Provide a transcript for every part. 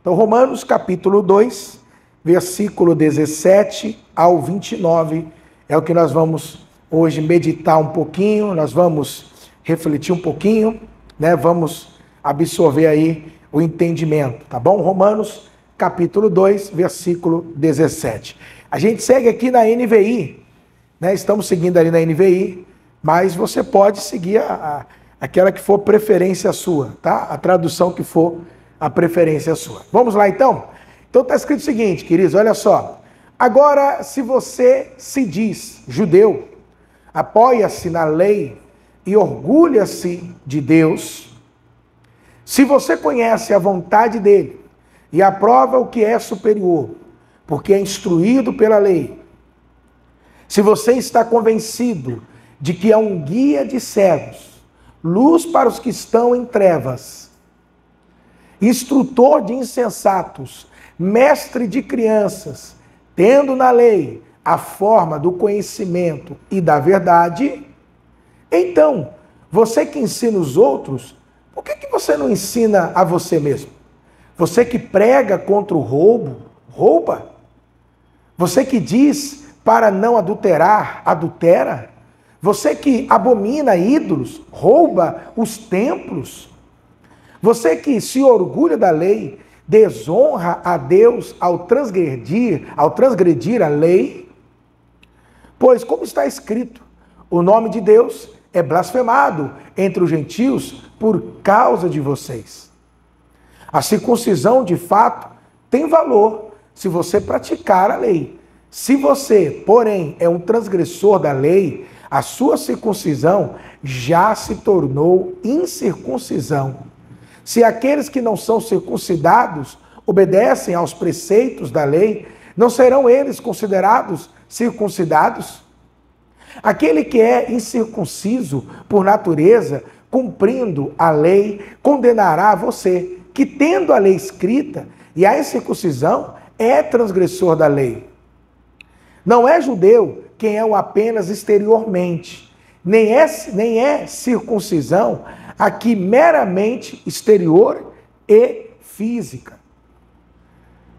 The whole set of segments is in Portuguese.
Então, Romanos capítulo 2, versículo 17 ao 29, é o que nós vamos hoje meditar um pouquinho, nós vamos refletir um pouquinho, né? Vamos absorver aí o entendimento, tá bom? Romanos capítulo 2, versículo 17. A gente segue aqui na NVI, né? Estamos seguindo ali na NVI, mas você pode seguir aquela que for preferência sua, tá? A tradução que for a preferência sua. Vamos lá então? Então está escrito o seguinte, queridos, olha só. Agora, se você se diz judeu, apoia-se na lei e orgulha-se de Deus, se você conhece a vontade dele e aprova o que é superior, porque é instruído pela lei, se você está convencido de que é um guia de cegos, luz para os que estão em trevas, instrutor de insensatos, mestre de crianças, tendo na lei a forma do conhecimento e da verdade, então, você que ensina os outros, por que você não ensina a você mesmo? Você que prega contra o roubo, rouba? Você que diz para não adulterar, adultera? Você que abomina ídolos, rouba os templos? Você que se orgulha da lei, desonra a Deus ao transgredir a lei? Pois, como está escrito, o nome de Deus é blasfemado entre os gentios por causa de vocês. A circuncisão, de fato, tem valor se você praticar a lei. Se você, porém, é um transgressor da lei, a sua circuncisão já se tornou incircuncisão. Se aqueles que não são circuncidados obedecem aos preceitos da lei, não serão eles considerados circuncidados? Aquele que é incircunciso por natureza, cumprindo a lei, condenará você, que tendo a lei escrita e a incircuncisão, é transgressor da lei. Não é judeu quem é o apenas exteriormente, nem é circuncisão aqui meramente exterior e física.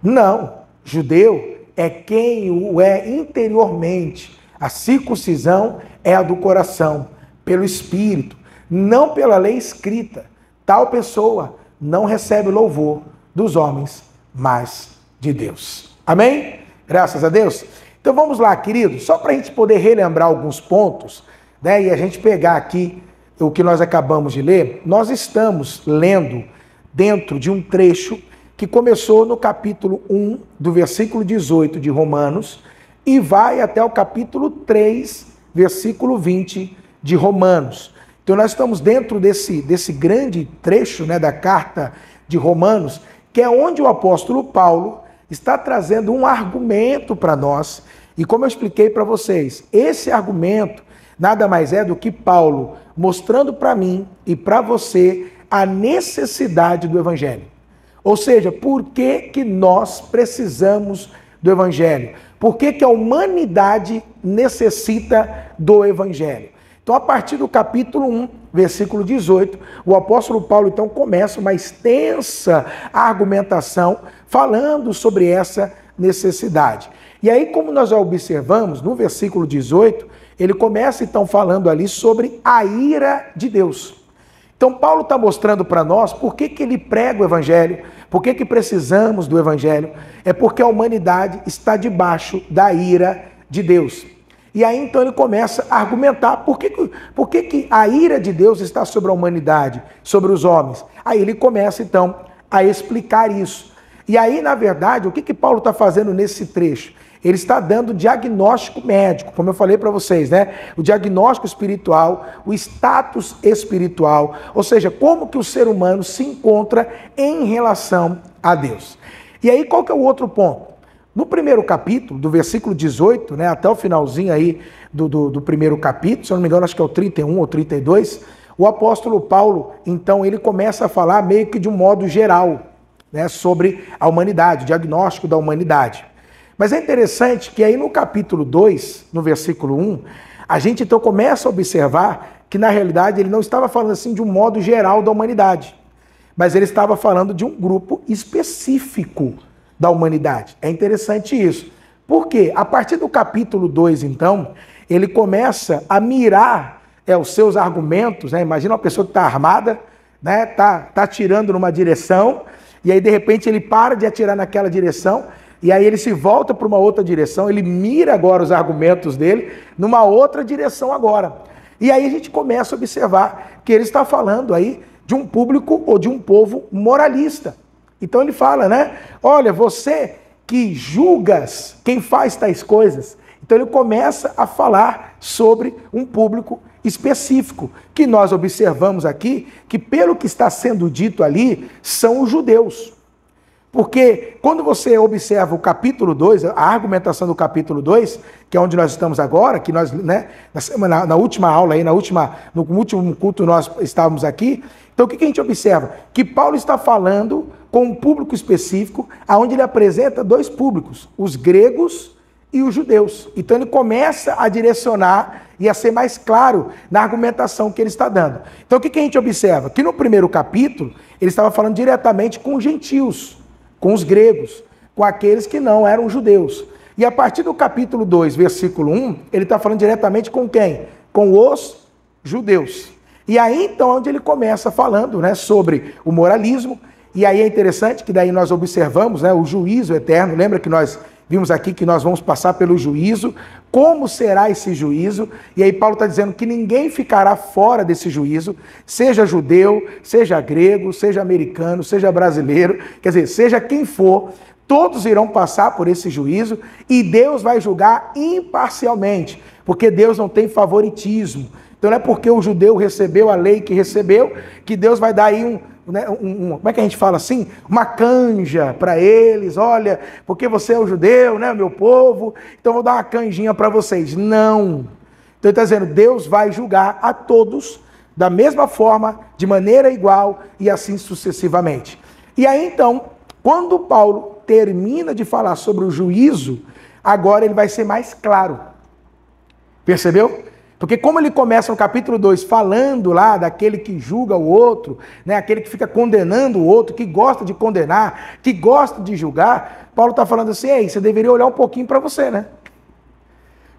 Não, judeu é quem o é interiormente. A circuncisão é a do coração, pelo Espírito, não pela lei escrita. Tal pessoa não recebe louvor dos homens, mas de Deus. Amém? Graças a Deus. Então vamos lá, queridos, só para a gente poder relembrar alguns pontos, né, e a gente pegar aqui o que nós acabamos de ler. Nós estamos lendo dentro de um trecho que começou no capítulo 1, do versículo 18 de Romanos, e vai até o capítulo 3, versículo 20 de Romanos. Então nós estamos dentro desse grande trecho, né, da carta de Romanos, que é onde o apóstolo Paulo está trazendo um argumento para nós. E como eu expliquei para vocês, esse argumento nada mais é do que Paulo mostrando para mim e para você a necessidade do Evangelho. Ou seja, por que nós precisamos do Evangelho? Por que a humanidade necessita do Evangelho? Então, a partir do capítulo 1, versículo 18, o apóstolo Paulo, então, começa uma extensa argumentação falando sobre essa necessidade. E aí, como nós já observamos, no versículo 18, ele começa, então, falando ali sobre a ira de Deus. Então, Paulo está mostrando para nós por que ele prega o Evangelho, por que precisamos do Evangelho. É porque a humanidade está debaixo da ira de Deus. E aí, então, ele começa a argumentar por que a ira de Deus está sobre a humanidade, sobre os homens. Aí ele começa, então, a explicar isso. E aí, na verdade, o que Paulo está fazendo nesse trecho? Ele está dando diagnóstico médico, como eu falei para vocês, né? O diagnóstico espiritual, o status espiritual, ou seja, como que o ser humano se encontra em relação a Deus. E aí, qual que é o outro ponto? No primeiro capítulo, do versículo 18, né, até o finalzinho aí do primeiro capítulo, se eu não me engano, acho que é o 31 ou 32, o apóstolo Paulo, então, ele começa a falar meio que de um modo geral, né, sobre a humanidade, o diagnóstico da humanidade. Mas é interessante que aí no capítulo 2, no versículo 1, a gente então começa a observar que na realidade ele não estava falando assim de um modo geral da humanidade, mas ele estava falando de um grupo específico da humanidade. É interessante isso. Por quê? A partir do capítulo 2, então, ele começa a mirar os seus argumentos, né? Imagina uma pessoa que está armada, né? Tá atirando numa direção, e aí de repente ele para de atirar naquela direção, e aí ele se volta para uma outra direção, ele mira agora os argumentos dele numa outra direção agora. E aí a gente começa a observar que ele está falando aí de um público ou de um povo moralista. Então ele fala, né? Olha, você que julgas quem faz tais coisas. Então ele começa a falar sobre um público específico, que nós observamos aqui, que pelo que está sendo dito ali, são os judeus. Porque quando você observa o capítulo 2, a argumentação do capítulo 2, que é onde nós estamos agora, que nós, né, na última aula, aí, no último culto nós estávamos aqui, então o que a gente observa? Que Paulo está falando com um público específico, onde ele apresenta dois públicos, os gregos e os judeus. Então ele começa a direcionar e a ser mais claro na argumentação que ele está dando. Então o que a gente observa? Que no primeiro capítulo, ele estava falando diretamente com os gentios, com os gregos, com aqueles que não eram judeus. E a partir do capítulo 2, versículo 1, ele está falando diretamente com quem? Com os judeus. E aí então onde ele começa falando, né, sobre o moralismo. E aí é interessante que daí nós observamos, né, o juízo eterno. Lembra que nós vimos aqui que nós vamos passar pelo juízo? Como será esse juízo? E aí Paulo está dizendo que ninguém ficará fora desse juízo, seja judeu, seja grego, seja americano, seja brasileiro, quer dizer, seja quem for, todos irão passar por esse juízo e Deus vai julgar imparcialmente, porque Deus não tem favoritismo. Então não é porque o judeu recebeu a lei que recebeu, que Deus vai dar aí como é que a gente fala assim? Uma canja para eles, olha, porque você é o judeu, né, meu povo, então vou dar uma canjinha para vocês. Não. Então ele está dizendo, Deus vai julgar a todos da mesma forma, de maneira igual e assim sucessivamente. E aí então, quando Paulo termina de falar sobre o juízo, agora ele vai ser mais claro. Percebeu? Porque como ele começa no capítulo 2 falando lá daquele que julga o outro, né, aquele que fica condenando o outro, que gosta de condenar, que gosta de julgar, Paulo está falando assim, ei, você deveria olhar um pouquinho para você, né?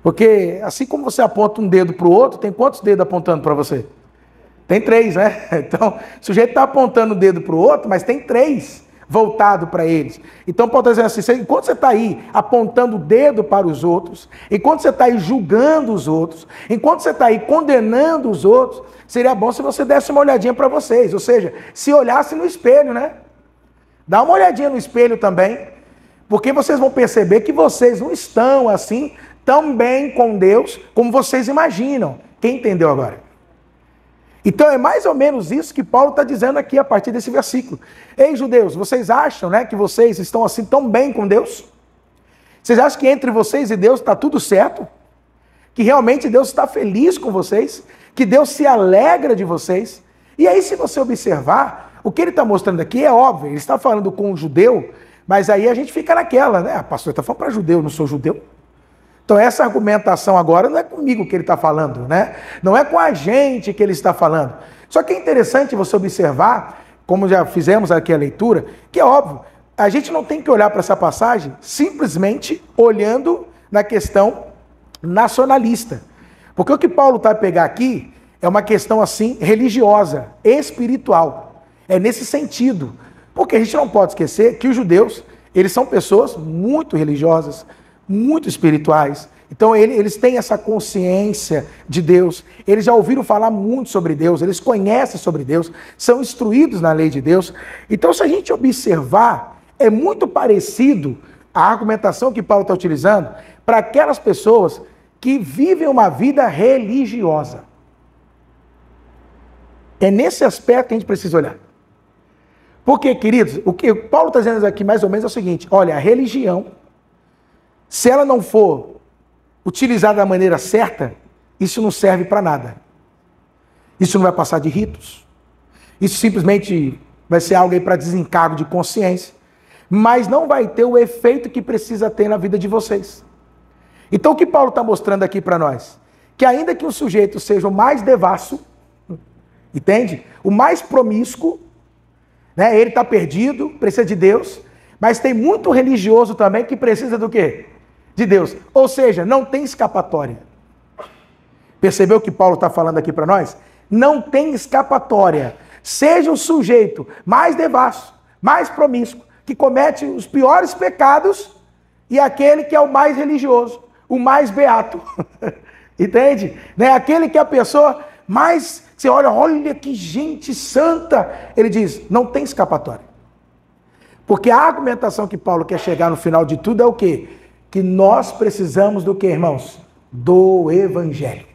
Porque assim como você aponta um dedo para o outro, tem quantos dedos apontando para você? Tem 3, né? Então, o sujeito está apontando o dedo para o outro, mas tem 3 voltado para eles. Então Paulo está dizendo assim, enquanto você está aí apontando o dedo para os outros, enquanto você está aí julgando os outros, enquanto você está aí condenando os outros, seria bom se você desse uma olhadinha para vocês, ou seja, se olhasse no espelho, né? Dá uma olhadinha no espelho também, porque vocês vão perceber que vocês não estão assim tão bem com Deus como vocês imaginam. Quem entendeu agora? Então é mais ou menos isso que Paulo está dizendo aqui a partir desse versículo. Ei, judeus, vocês acham, né, que vocês estão assim tão bem com Deus? Vocês acham que entre vocês e Deus está tudo certo? Que realmente Deus está feliz com vocês? Que Deus se alegra de vocês? E aí se você observar, o que ele está mostrando aqui é óbvio, ele está falando com um judeu, mas aí a gente fica naquela, né? Pastor, está falando para judeu, eu não sou judeu. Então essa argumentação agora não é comigo que ele está falando, né? Não é com a gente que ele está falando. Só que é interessante você observar, como já fizemos aqui a leitura, que é óbvio, a gente não tem que olhar para essa passagem simplesmente olhando na questão nacionalista. Porque o que Paulo está a pegar aqui é uma questão assim religiosa, espiritual. É nesse sentido. Porque a gente não pode esquecer que os judeus, eles são pessoas muito religiosas, muito espirituais. Então eles têm essa consciência de Deus, eles já ouviram falar muito sobre Deus, eles conhecem sobre Deus, são instruídos na lei de Deus. Então se a gente observar, é muito parecido a argumentação que Paulo está utilizando para aquelas pessoas que vivem uma vida religiosa. É nesse aspecto que a gente precisa olhar. Porque, queridos, o que Paulo está dizendo aqui mais ou menos é o seguinte, olha, a religião, se ela não for utilizada da maneira certa, isso não serve para nada. Isso não vai passar de ritos. Isso simplesmente vai ser algo aí para desencargo de consciência. Mas não vai ter o efeito que precisa ter na vida de vocês. Então o que Paulo está mostrando aqui para nós? Que ainda que o sujeito seja o mais devasso, entende? O mais promíscuo, né? Ele está perdido, precisa de Deus, mas tem muito religioso também que precisa do quê? De Deus. Ou seja, não tem escapatória. Percebeu o que Paulo está falando aqui para nós? Não tem escapatória. Seja o sujeito mais devasso, mais promíscuo, que comete os piores pecados, e aquele que é o mais religioso, o mais beato. Entende? Né? Aquele que é a pessoa mais... Você olha que gente santa. Ele diz, não tem escapatória. Porque a argumentação que Paulo quer chegar no final de tudo é o quê? Que nós precisamos do quê, irmãos? Do Evangelho.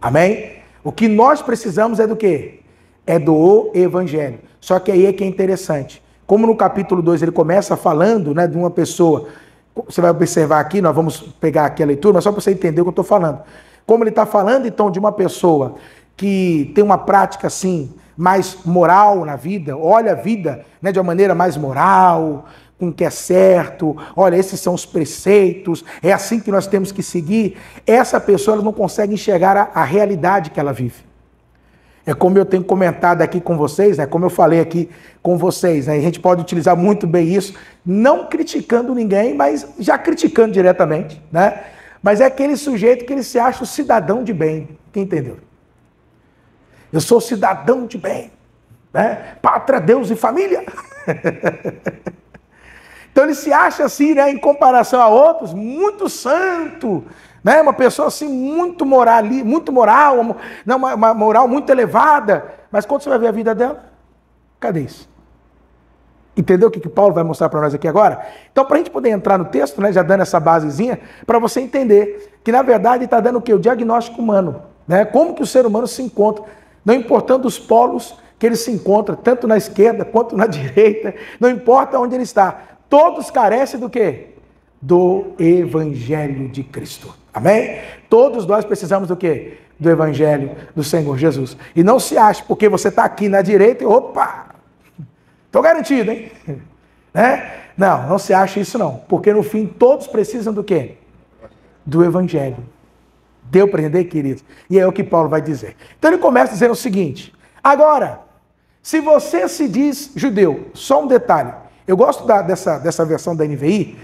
Amém? O que nós precisamos é do quê? É do Evangelho. Só que aí é que é interessante. Como no capítulo 2 ele começa falando, né, de uma pessoa, você vai observar aqui, nós vamos pegar aqui a leitura, mas só para você entender o que eu estou falando. Como ele está falando, então, de uma pessoa que tem uma prática, assim, mais moral na vida, olha a vida, né, de uma maneira mais moral, com o que é certo, olha, esses são os preceitos, é assim que nós temos que seguir. Essa pessoa ela não consegue enxergar a realidade que ela vive. É como eu tenho comentado aqui com vocês, né? Como eu falei aqui com vocês, né? A gente pode utilizar muito bem isso, não criticando ninguém, mas já criticando diretamente, né? Mas é aquele sujeito que ele se acha o cidadão de bem, quem entendeu? Eu sou cidadão de bem, né? Pátria, Deus e família. Então ele se acha assim, né? Em comparação a outros, muito santo, né? Uma pessoa assim muito moral, uma moral muito elevada, mas quando você vai ver a vida dela, cadê isso? Entendeu o que Paulo vai mostrar para nós aqui agora? Então, para a gente poder entrar no texto, né, já dando essa basezinha, para você entender que na verdade ele está dando o quê? O diagnóstico humano, né? Como que o ser humano se encontra, não importando os polos que ele se encontra, tanto na esquerda quanto na direita, não importa onde ele está, todos carecem do quê? Do Evangelho de Cristo. Amém? Todos nós precisamos do quê? Do Evangelho do Senhor Jesus. E não se ache, porque você está aqui na direita e opa, estou garantido, hein? Né? Não se ache isso não. Porque no fim todos precisam do quê? Do Evangelho. Deu para entender, queridos? E é o que Paulo vai dizer. Então ele começa dizendo o seguinte: agora, se você se diz judeu, só um detalhe. Eu gosto dessa versão da NVI,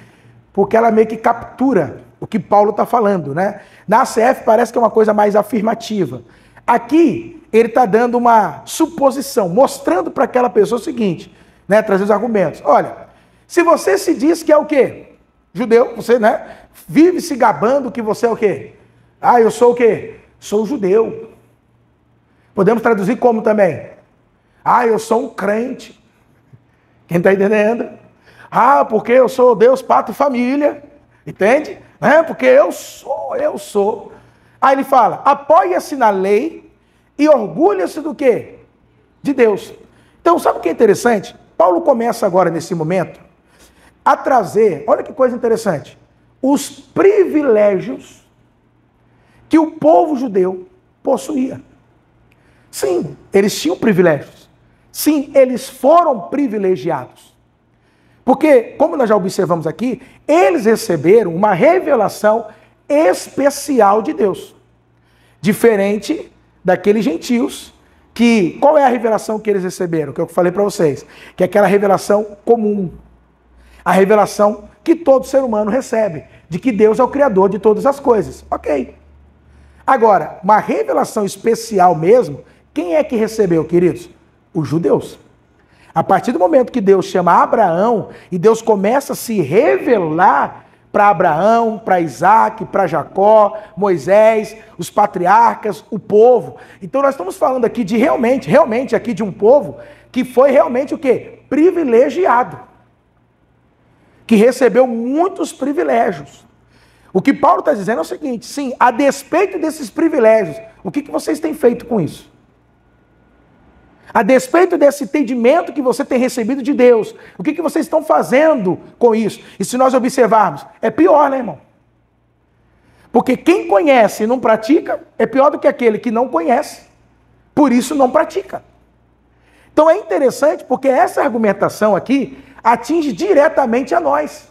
porque ela meio que captura o que Paulo está falando, né? Na ACF parece que é uma coisa mais afirmativa. Aqui, ele está dando uma suposição, mostrando para aquela pessoa o seguinte, né? Trazer os argumentos. Olha, se você se diz que é o quê? Judeu, você, né? Vive se gabando que você é o quê? Ah, eu sou o quê? Sou judeu. Podemos traduzir como também? Ah, eu sou um crente. Quem está entendendo? Ah, porque eu sou Deus, pátria e família. Entende? Porque eu sou. Aí ele fala, apoia-se na lei e orgulha-se do quê? De Deus. Então, sabe o que é interessante? Paulo começa agora, nesse momento, a trazer, olha que coisa interessante, os privilégios que o povo judeu possuía. Sim, eles tinham privilégios. Sim, eles foram privilegiados. Porque, como nós já observamos aqui, eles receberam uma revelação especial de Deus. Diferente daqueles gentios que... Qual é a revelação que eles receberam? Que eu falei para vocês. Que é aquela revelação comum. A revelação que todo ser humano recebe. De que Deus é o Criador de todas as coisas. Ok. Agora, uma revelação especial mesmo, quem é que recebeu, queridos? Os judeus. A partir do momento que Deus chama Abraão e Deus começa a se revelar para Abraão, para Isaac, para Jacó, Moisés, os patriarcas, o povo. Então nós estamos falando aqui de realmente aqui de um povo que foi realmente o quê? Privilegiado. Que recebeu muitos privilégios. O que Paulo está dizendo é o seguinte, sim, a despeito desses privilégios, o que vocês têm feito com isso? A despeito desse entendimento que você tem recebido de Deus, o que vocês estão fazendo com isso? E se nós observarmos, é pior, né, irmão? Porque quem conhece e não pratica, é pior do que aquele que não conhece, por isso não pratica. Então é interessante, porque essa argumentação aqui atinge diretamente a nós.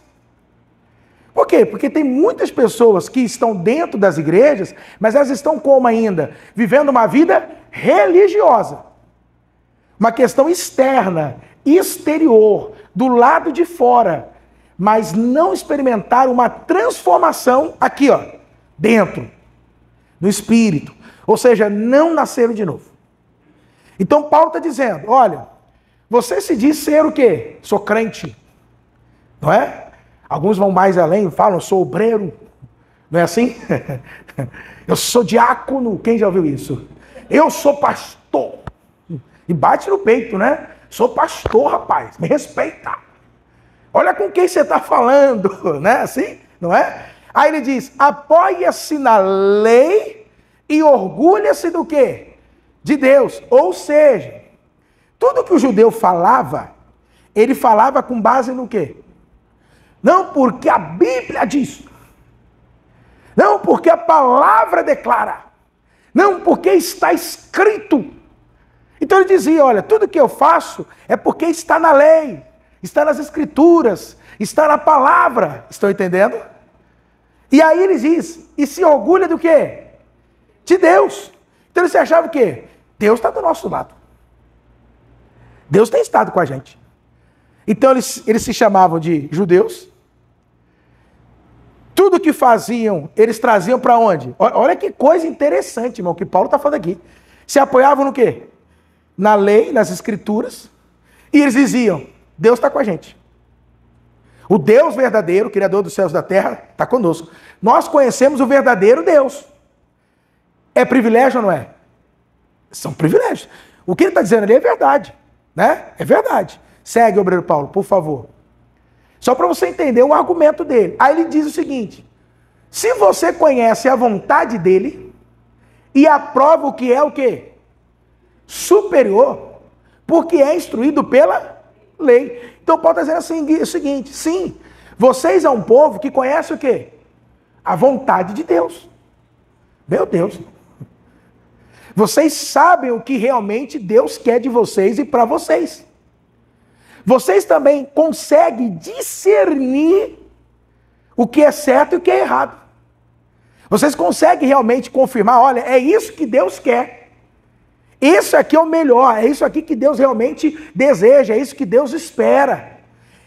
Por quê? Porque tem muitas pessoas que estão dentro das igrejas, mas elas estão como ainda? Vivendo uma vida religiosa. uma questão externa, exterior, do lado de fora, mas não experimentaram uma transformação aqui, ó, dentro, no espírito. Ou seja, não nasceram de novo. Então Paulo está dizendo, olha, você se diz ser o quê? Sou crente, não é? Alguns vão mais além, falam, sou obreiro, não é assim? Eu sou diácono, quem já ouviu isso? Eu sou pastor. E bate no peito, né? Sou pastor, rapaz, me respeita. Olha com quem você está falando, né? Assim, não é? Aí ele diz, apoia-se na lei e orgulha-se do quê? De Deus. Ou seja, tudo que o judeu falava, ele falava com base no quê? Não porque a Bíblia diz. Não porque a palavra declara. Não porque está escrito. Então ele dizia, olha, tudo que eu faço é porque está na lei, está nas escrituras, está na palavra. Estão entendendo? E aí ele diz, e se orgulha do quê? De Deus. Então ele se achava o quê? Deus está do nosso lado. Deus tem estado com a gente. Então eles se chamavam de judeus. Tudo que faziam, eles traziam para onde? Olha que coisa interessante, irmão, que Paulo está falando aqui. Se apoiavam no quê? Na lei, nas escrituras. E eles diziam, Deus está com a gente. O Deus verdadeiro, Criador dos céus e da terra, está conosco. Nós conhecemos o verdadeiro Deus. É privilégio ou não é? São privilégios. O que ele está dizendo ali é verdade, né? É verdade. Segue, obreiro Paulo, por favor. Só para você entender o argumento dele. Aí ele diz o seguinte, se você conhece a vontade dele e aprova o que é o quê? Superior, porque é instruído pela lei. Então Paulo está dizendo o seguinte, sim, vocês é um povo que conhece o quê? A vontade de Deus. Meu Deus. Vocês sabem o que realmente Deus quer de vocês e para vocês. Vocês também conseguem discernir o que é certo e o que é errado. Vocês conseguem realmente confirmar, olha, é isso que Deus quer. Isso aqui é o melhor, é isso aqui que Deus realmente deseja, é isso que Deus espera.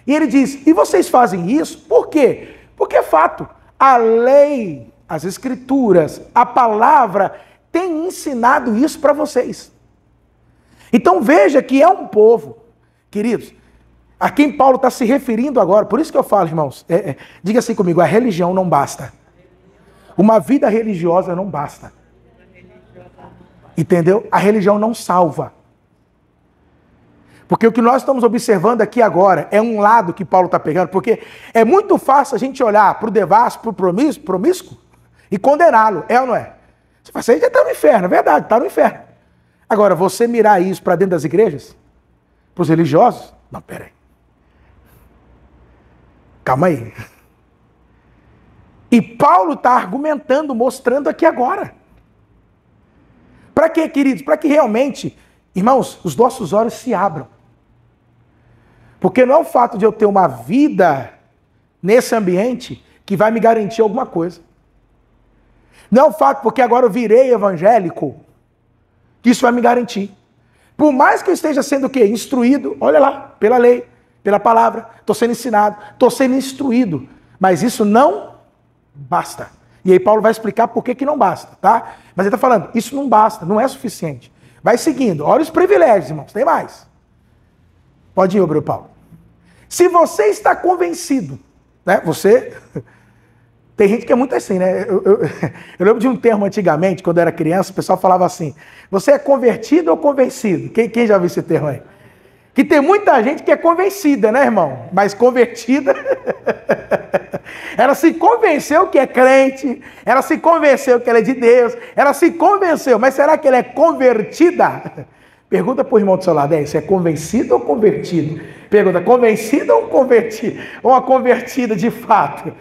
E ele diz, e vocês fazem isso? Por quê? Porque é fato, a lei, as escrituras, a palavra tem ensinado isso para vocês. Então veja que é um povo, queridos, a quem Paulo está se referindo agora, por isso que eu falo, irmãos, diga assim comigo, a religião não basta. Uma vida religiosa não basta. Entendeu? A religião não salva. Porque o que nós estamos observando aqui agora é um lado que Paulo está pegando, porque é muito fácil a gente olhar para o devasso, para o promíscuo e condená-lo, é ou não é? Você fala, você já está no inferno, é verdade, está no inferno. Agora, você mirar isso para dentro das igrejas? Para os religiosos? Não, peraí. Calma aí. E Paulo está argumentando, mostrando aqui agora. Para quê, queridos? Para que realmente, irmãos, os nossos olhos se abram. Porque não é o fato de eu ter uma vida nesse ambiente que vai me garantir alguma coisa. Não é o fato porque agora eu virei evangélico que isso vai me garantir. Por mais que eu esteja sendo o quê? Instruído, olha lá, pela lei, pela palavra, estou sendo ensinado, estou sendo instruído. Mas isso não basta. E aí Paulo vai explicar por que não basta, tá? Mas ele está falando, isso não basta, não é suficiente. Vai seguindo, olha os privilégios, irmãos, tem mais. Pode ir, obreiro Paulo. Se você está convencido, né? Você... Tem gente que é muito assim, né? Eu lembro de um termo antigamente, quando eu era criança, o pessoal falava assim, você é convertido ou convencido? Quem já viu esse termo aí? Que tem muita gente que é convencida, né, irmão? Mas convertida... Ela se convenceu que é crente, ela se convenceu que ela é de Deus, ela se convenceu, mas será que ela é convertida? Pergunta para o irmão do seu lado, você é convencido ou convertido? Pergunta, convencido ou convertido? Ou uma convertida de fato?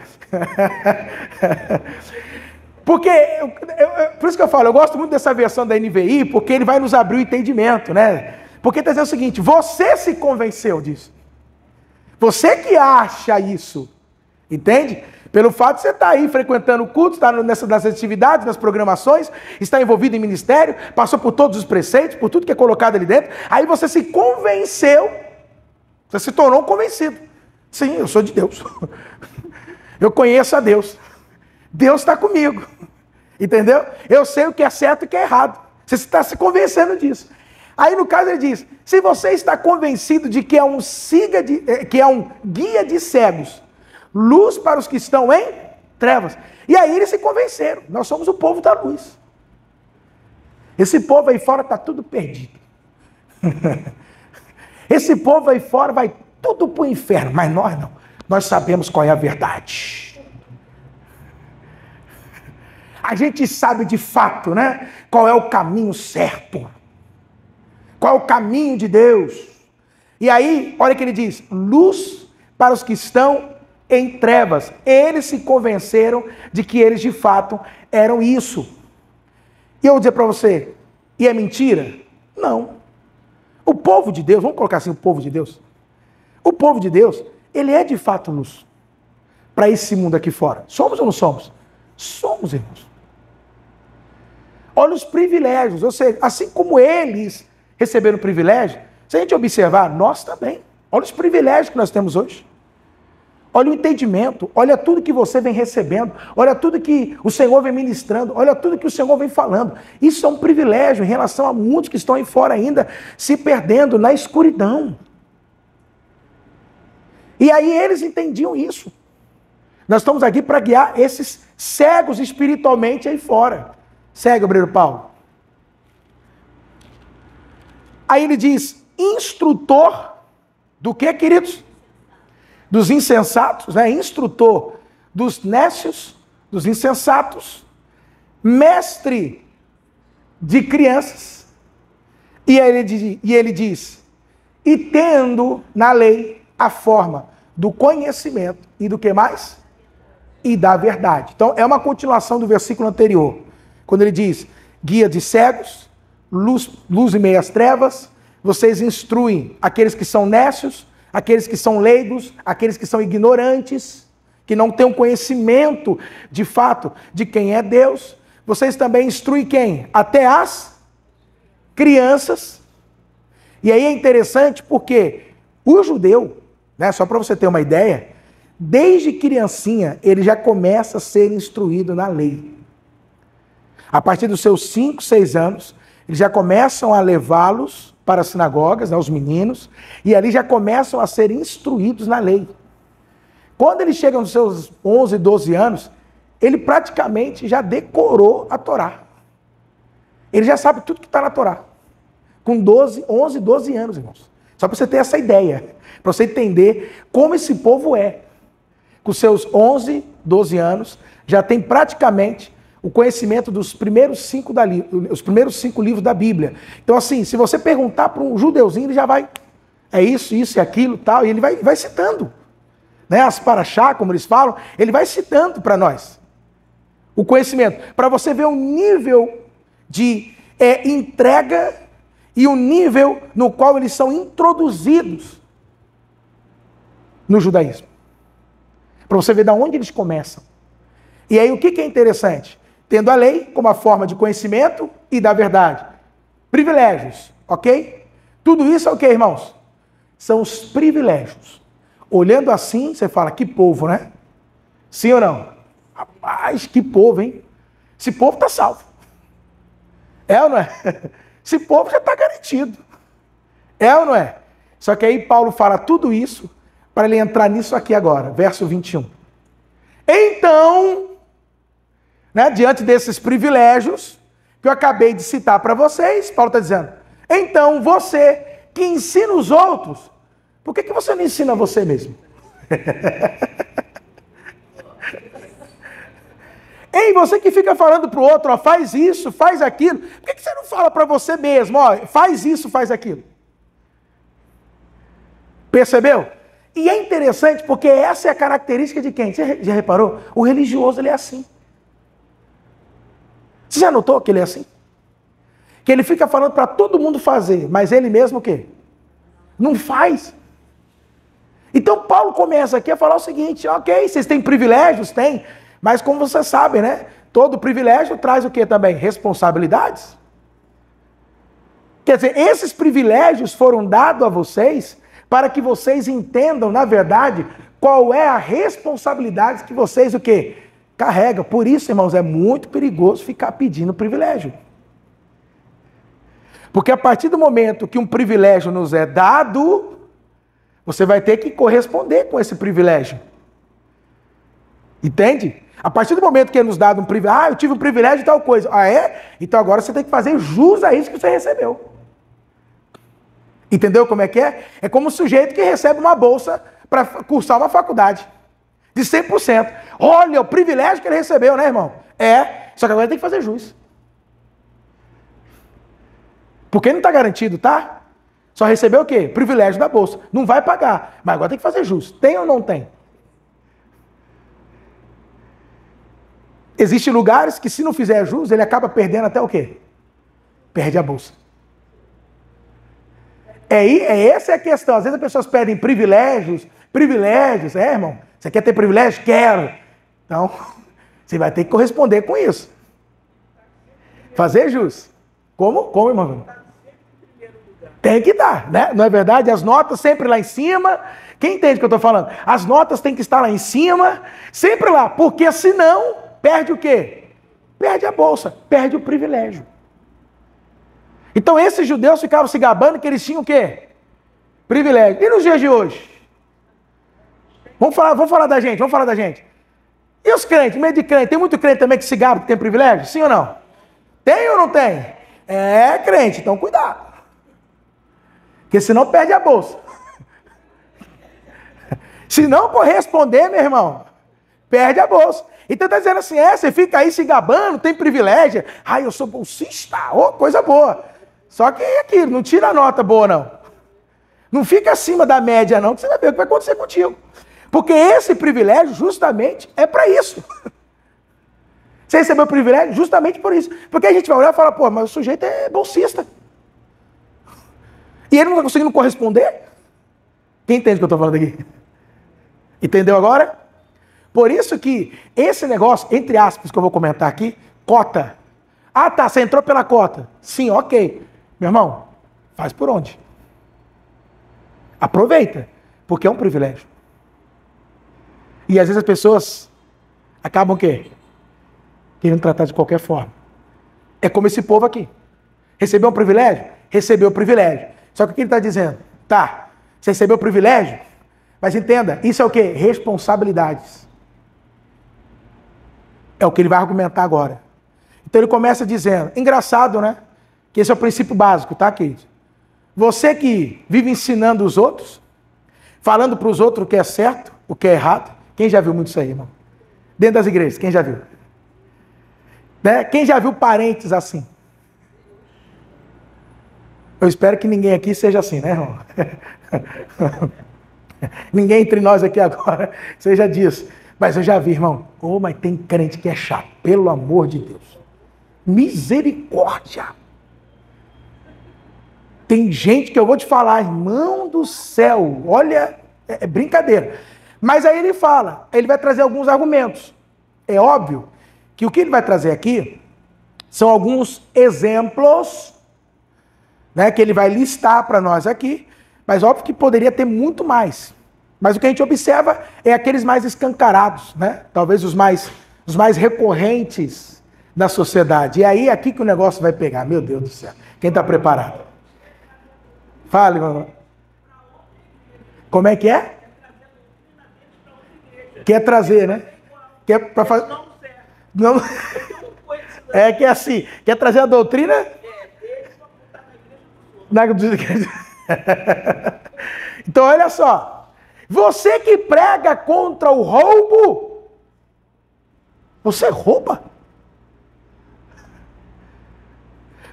Porque, por isso que eu falo, eu gosto muito dessa versão da NVI, porque ele vai nos abrir o entendimento, né? Porque está dizendo o seguinte, você se convenceu disso. Você que acha isso. Entende? Pelo fato de você estar aí frequentando o culto, estar nas atividades, nas programações, está envolvido em ministério, passou por todos os preceitos, por tudo que é colocado ali dentro, aí você se convenceu, você se tornou convencido. Sim, eu sou de Deus. Eu conheço a Deus. Deus está comigo. Entendeu? Eu sei o que é certo e o que é errado. Você está se convencendo disso. Aí no caso ele diz, se você está convencido de que é um guia de cegos, luz para os que estão em trevas. E aí eles se convenceram. Nós somos o povo da luz. Esse povo aí fora está tudo perdido. Esse povo aí fora vai tudo para o inferno. Mas nós não. Nós sabemos qual é a verdade. A gente sabe de fato, né? Qual é o caminho certo. Qual é o caminho de Deus. E aí, olha o que ele diz. Luz para os que estão em trevas. Eles se convenceram de que eles de fato eram isso. E eu vou dizer para você, e é mentira? Não. O povo de Deus, vamos colocar assim, o povo de Deus. O povo de Deus, ele é de fato luz para esse mundo aqui fora. Somos ou não somos? Somos, irmãos. Olha os privilégios, ou seja, assim como eles receberam privilégio, se a gente observar, nós também. Olha os privilégios que nós temos hoje. Olha o entendimento, olha tudo que você vem recebendo, olha tudo que o Senhor vem ministrando, olha tudo que o Senhor vem falando. Isso é um privilégio em relação a muitos que estão aí fora ainda, se perdendo na escuridão. E aí eles entendiam isso. Nós estamos aqui para guiar esses cegos espiritualmente aí fora. Segue, obreiro Paulo. Aí ele diz, instrutor do que, queridos? Dos insensatos, né? Instrutor dos nécios, dos insensatos, mestre de crianças. E ele diz, e tendo na lei a forma do conhecimento e do que mais? E da verdade. Então é uma continuação do versículo anterior, quando ele diz, guia de cegos, luz em meio às trevas, vocês instruem aqueles que são nécios, aqueles que são leigos, aqueles que são ignorantes, que não têm um conhecimento de fato de quem é Deus. Vocês também instruem quem? Até as crianças. E aí é interessante porque o judeu, né, só para você ter uma ideia, desde criancinha ele já começa a ser instruído na lei. A partir dos seus 5, 6 anos, eles já começam a levá-los para as sinagogas, né, os meninos, e ali já começam a ser instruídos na lei. Quando eles chegam aos seus 11, 12 anos, ele praticamente já decorou a Torá. Ele já sabe tudo que está na Torá. Com 11, 12 anos, irmãos. Só para você ter essa ideia, para você entender como esse povo é. Com seus 11, 12 anos, já tem praticamente o conhecimento dos primeiros 5 livros da Bíblia. Então, assim, se você perguntar para um judeuzinho, ele já vai, é isso e aquilo, tal, e ele vai citando. Né? As paraxá, como eles falam, ele vai citando para nós o conhecimento, para você ver o nível de entrega e o nível no qual eles são introduzidos no judaísmo. Para você ver de onde eles começam. E aí o que é interessante? Tendo a lei como a forma de conhecimento e da verdade. Privilégios, ok? Tudo isso é o que, irmãos? São os privilégios. Olhando assim, você fala, que povo, né? Sim ou não? Rapaz, que povo, hein? Esse povo está salvo. É ou não é? Esse povo já está garantido. É ou não é? Só que aí Paulo fala tudo isso para ele entrar nisso aqui agora, verso 21. Então, né, diante desses privilégios que eu acabei de citar para vocês, Paulo está dizendo, então você que ensina os outros, por que você não ensina você mesmo? Ei, você que fica falando para o outro, ó, faz isso, faz aquilo, por que você não fala para você mesmo, ó, faz isso, faz aquilo? Percebeu? E é interessante porque essa é a característica de quem? Você já reparou? O religioso, ele é assim. Você já notou que ele é assim? Que ele fica falando para todo mundo fazer, mas ele mesmo o quê? Não faz. Então Paulo começa aqui a falar o seguinte, ok, vocês têm privilégios? Tem, mas como vocês sabem, né? Todo privilégio traz o que também? Responsabilidades. Quer dizer, esses privilégios foram dados a vocês para que vocês entendam, na verdade, qual é a responsabilidade que vocês o quê? Carregam. Por isso, irmãos, é muito perigoso ficar pedindo privilégio. Porque a partir do momento que um privilégio nos é dado, você vai ter que corresponder com esse privilégio. Entende? A partir do momento que é nos dado um privilégio, eu tive um privilégio de tal coisa. Ah, é? Então agora você tem que fazer jus a isso que você recebeu. Entendeu como é que é? É como um sujeito que recebe uma bolsa para cursar uma faculdade. De 100%. Olha o privilégio que ele recebeu, né, irmão? É, só que agora ele tem que fazer jus. Porque não está garantido, tá? Só recebeu o quê? Privilégio da bolsa. Não vai pagar, mas agora tem que fazer jus. Tem ou não tem? Existem lugares que se não fizer jus, ele acaba perdendo até o quê? Perde a bolsa. Essa é a questão. Às vezes as pessoas pedem privilégios. Irmão? Você quer ter privilégio? Quero. Então, você vai ter que corresponder com isso. Fazer jus. Como, irmão? Tem que dar, né? Não é verdade? As notas sempre lá em cima. Quem entende o que eu estou falando? As notas têm que estar lá em cima, sempre lá. Porque senão, perde o quê? Perde a bolsa, perde o privilégio. Então esses judeus ficavam se gabando que eles tinham o quê? Privilégio. E nos dias de hoje? Vamos falar da gente. E os crentes, meio de crente? Tem muito crente também que se gaba que tem privilégio? Sim ou não? Tem ou não tem? É crente, então cuidado. Porque senão perde a bolsa. Se não corresponder, meu irmão, perde a bolsa. Então está dizendo assim, você fica aí se gabando, tem privilégio. Ai, eu sou bolsista, coisa boa. Só que é aquilo, não tira a nota boa, não. Não fica acima da média, não, que você vai ver o que vai acontecer contigo. Porque esse privilégio, justamente, é para isso. Você recebeu o privilégio justamente por isso. Porque a gente vai olhar e falar, pô, mas o sujeito é bolsista. E ele não está conseguindo corresponder? Quem entende o que eu estou falando aqui? Entendeu agora? Por isso que esse negócio, entre aspas, que eu vou comentar aqui, cota. Ah, tá, você entrou pela cota. Sim, ok. Meu irmão, faz por onde? Aproveita, porque é um privilégio. E às vezes as pessoas acabam o quê? Querendo tratar de qualquer forma. É como esse povo aqui. Recebeu um privilégio? Recebeu o privilégio. Só que o que ele está dizendo? Tá, você recebeu o privilégio, mas entenda, isso é o quê? Responsabilidades. É o que ele vai argumentar agora. Então ele começa dizendo, engraçado, né? Que esse é o princípio básico, tá, querido? Você que vive ensinando os outros, falando para os outros o que é certo, o que é errado. Quem já viu muito isso aí, irmão? Dentro das igrejas, quem já viu? Né? Quem já viu parentes assim? Eu espero que ninguém aqui seja assim, né, irmão? Ninguém entre nós aqui agora seja disso. Mas eu já vi, irmão. Mas tem crente que é chato, pelo amor de Deus. Misericórdia. Tem gente que eu vou te falar, irmão do céu, olha, é brincadeira. Mas aí ele fala, ele vai trazer alguns argumentos. É óbvio que o que ele vai trazer aqui são alguns exemplos, né, que ele vai listar para nós aqui, mas óbvio que poderia ter muito mais. Mas o que a gente observa é aqueles mais escancarados, né? Talvez os mais recorrentes da sociedade. E aí é aqui que o negócio vai pegar, meu Deus do céu. Quem está preparado? Fale, irmão. Como é que é? Quer trazer, né? Quer para fazer. Não. É que é assim, quer trazer a doutrina? Então, olha só. Você que prega contra o roubo, você rouba.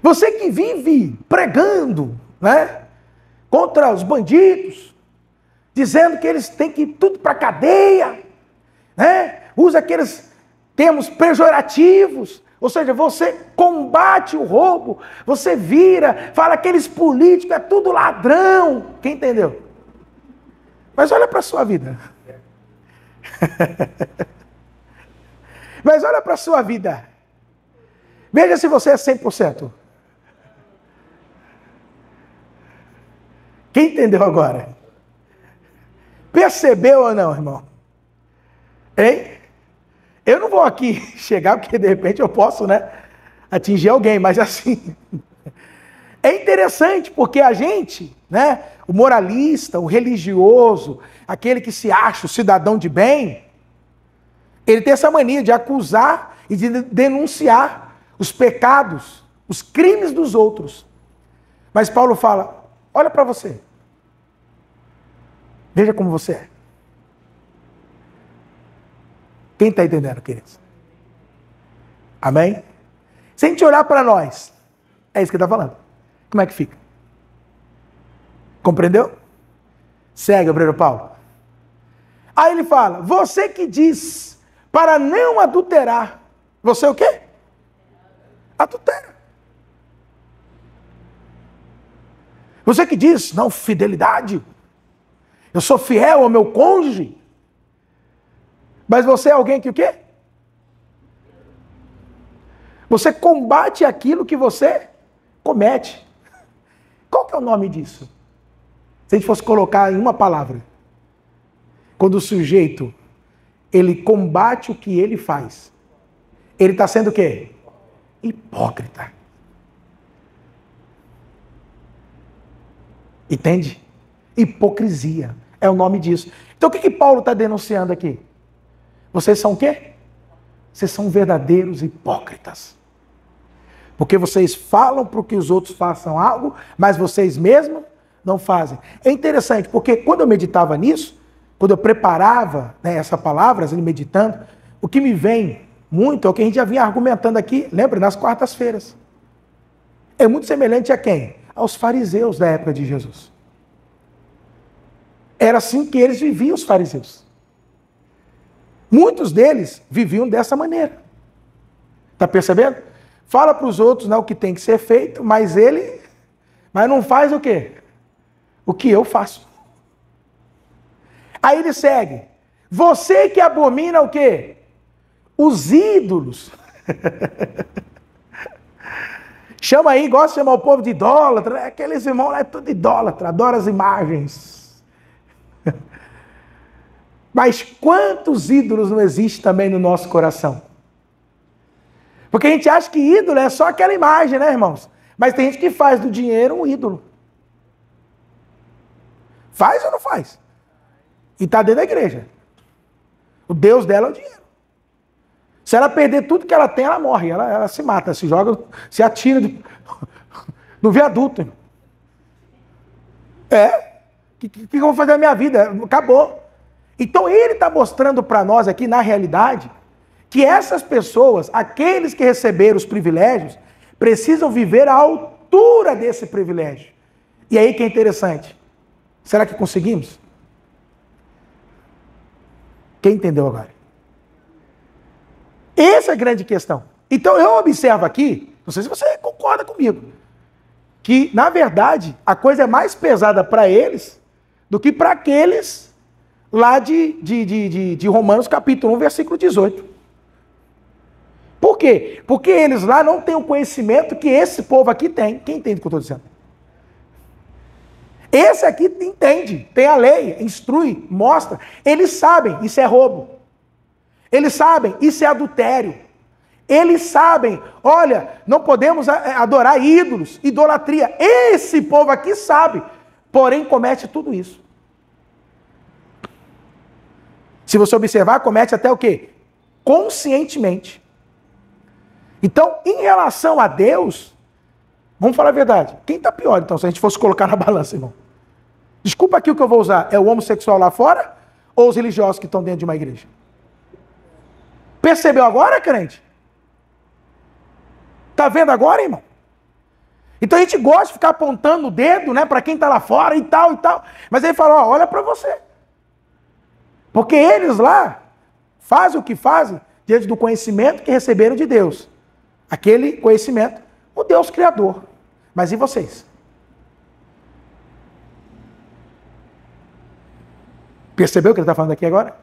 Você que vive pregando, né, contra os bandidos, dizendo que eles têm que ir tudo para a cadeia, né? Usa aqueles termos pejorativos, ou seja, você combate o roubo, você vira, fala aqueles políticos, é tudo ladrão. Quem entendeu? Mas olha para a sua vida. Mas olha para a sua vida. Veja se você é 100%. Quem entendeu agora? Percebeu ou não, irmão? Hein? Eu não vou aqui chegar, porque de repente eu posso, né, atingir alguém, mas assim... É interessante, porque a gente, né, o moralista, o religioso, aquele que se acha o cidadão de bem, ele tem essa mania de acusar e de denunciar os pecados, os crimes dos outros. Mas Paulo fala, olha para você. Veja como você é. Quem está entendendo, queridos? Amém? Se a gente olhar para nós, é isso que ele está falando. Como é que fica? Compreendeu? Segue, obreiro Paulo. Aí ele fala, você que diz para não adulterar, você o quê? Adultera. Você que diz, não, fidelidade, eu sou fiel ao meu cônjuge, mas você é alguém que o quê? Você combate aquilo que você comete. Qual que é o nome disso? Se a gente fosse colocar em uma palavra. Quando o sujeito, ele combate o que ele faz. Ele está sendo o quê? Hipócrita. Entende? Hipocrisia. É o nome disso. Então o que Paulo está denunciando aqui? Vocês são o quê? Vocês são verdadeiros hipócritas. Porque vocês falam para que os outros façam algo, mas vocês mesmos não fazem. É interessante, porque quando eu meditava nisso, quando eu preparava, né, essa palavra, meditando, o que me vem muito é o que a gente já vinha argumentando aqui, lembra? Nas quartas-feiras. É muito semelhante a quem? Aos fariseus da época de Jesus. Era assim que eles viviam, os fariseus. Muitos deles viviam dessa maneira. Está percebendo? Fala para os outros, né, o que tem que ser feito, mas não faz o quê? O que eu faço. Aí ele segue. Você que abomina o quê? Os ídolos. Chama aí, gosta de chamar o povo de idólatra. Aqueles irmãos lá é tudo idólatra, adora as imagens. Mas quantos ídolos não existem também no nosso coração? Porque a gente acha que ídolo é só aquela imagem, né, irmãos? Mas tem gente que faz do dinheiro um ídolo. Faz ou não faz? E está dentro da igreja. O Deus dela é o dinheiro. Se ela perder tudo que ela tem, ela morre. Ela se mata, se joga, se atira no viaduto. Irmão. O que eu vou fazer na minha vida? Acabou. Então ele está mostrando para nós aqui, na realidade, que essas pessoas, aqueles que receberam os privilégios, precisam viver à altura desse privilégio. E aí que é interessante. Será que conseguimos? Quem entendeu agora? Essa é a grande questão. Então eu observo aqui, não sei se você concorda comigo, que na verdade a coisa é mais pesada para eles do que para aqueles lá de Romanos capítulo 1, versículo 18. Por quê? Porque eles lá não têm o conhecimento que esse povo aqui tem. Quem entende o que eu estou dizendo? Esse aqui entende, tem a lei, instrui, mostra. Eles sabem, isso é roubo. Eles sabem, isso é adultério. Eles sabem, olha, não podemos adorar ídolos, idolatria. Esse povo aqui sabe, porém comete tudo isso. Se você observar, comete até o quê? Conscientemente. Então, em relação a Deus, vamos falar a verdade. Quem está pior, então, se a gente fosse colocar na balança, irmão? Desculpa aqui o que eu vou usar. É o homossexual lá fora ou os religiosos que estão dentro de uma igreja? Percebeu agora, crente? Está vendo agora, irmão? Então a gente gosta de ficar apontando o dedo, né, para quem está lá fora e tal e tal. Mas ele fala, ó, olha para você. Porque eles lá fazem o que fazem diante do conhecimento que receberam de Deus. Aquele conhecimento, o Deus Criador. Mas e vocês? Percebeu o que ele está falando aqui agora?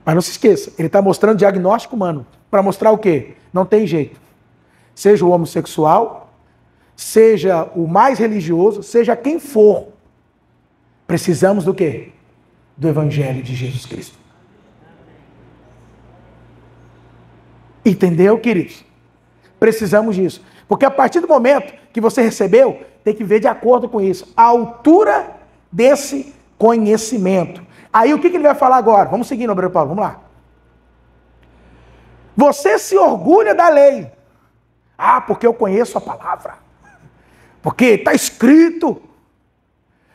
Mas não se esqueça, ele está mostrando diagnóstico humano. Para mostrar o quê? Não tem jeito. Seja o homossexual, seja o mais religioso, seja quem for. Precisamos do quê? Do Evangelho de Jesus Cristo. Entendeu, queridos? Precisamos disso. Porque a partir do momento que você recebeu, tem que ver de acordo com isso. A altura desse conhecimento. Aí o que ele vai falar agora? Vamos seguir, Obreiro Paulo, vamos lá. Você se orgulha da lei. Ah, porque eu conheço a palavra. Porque está escrito.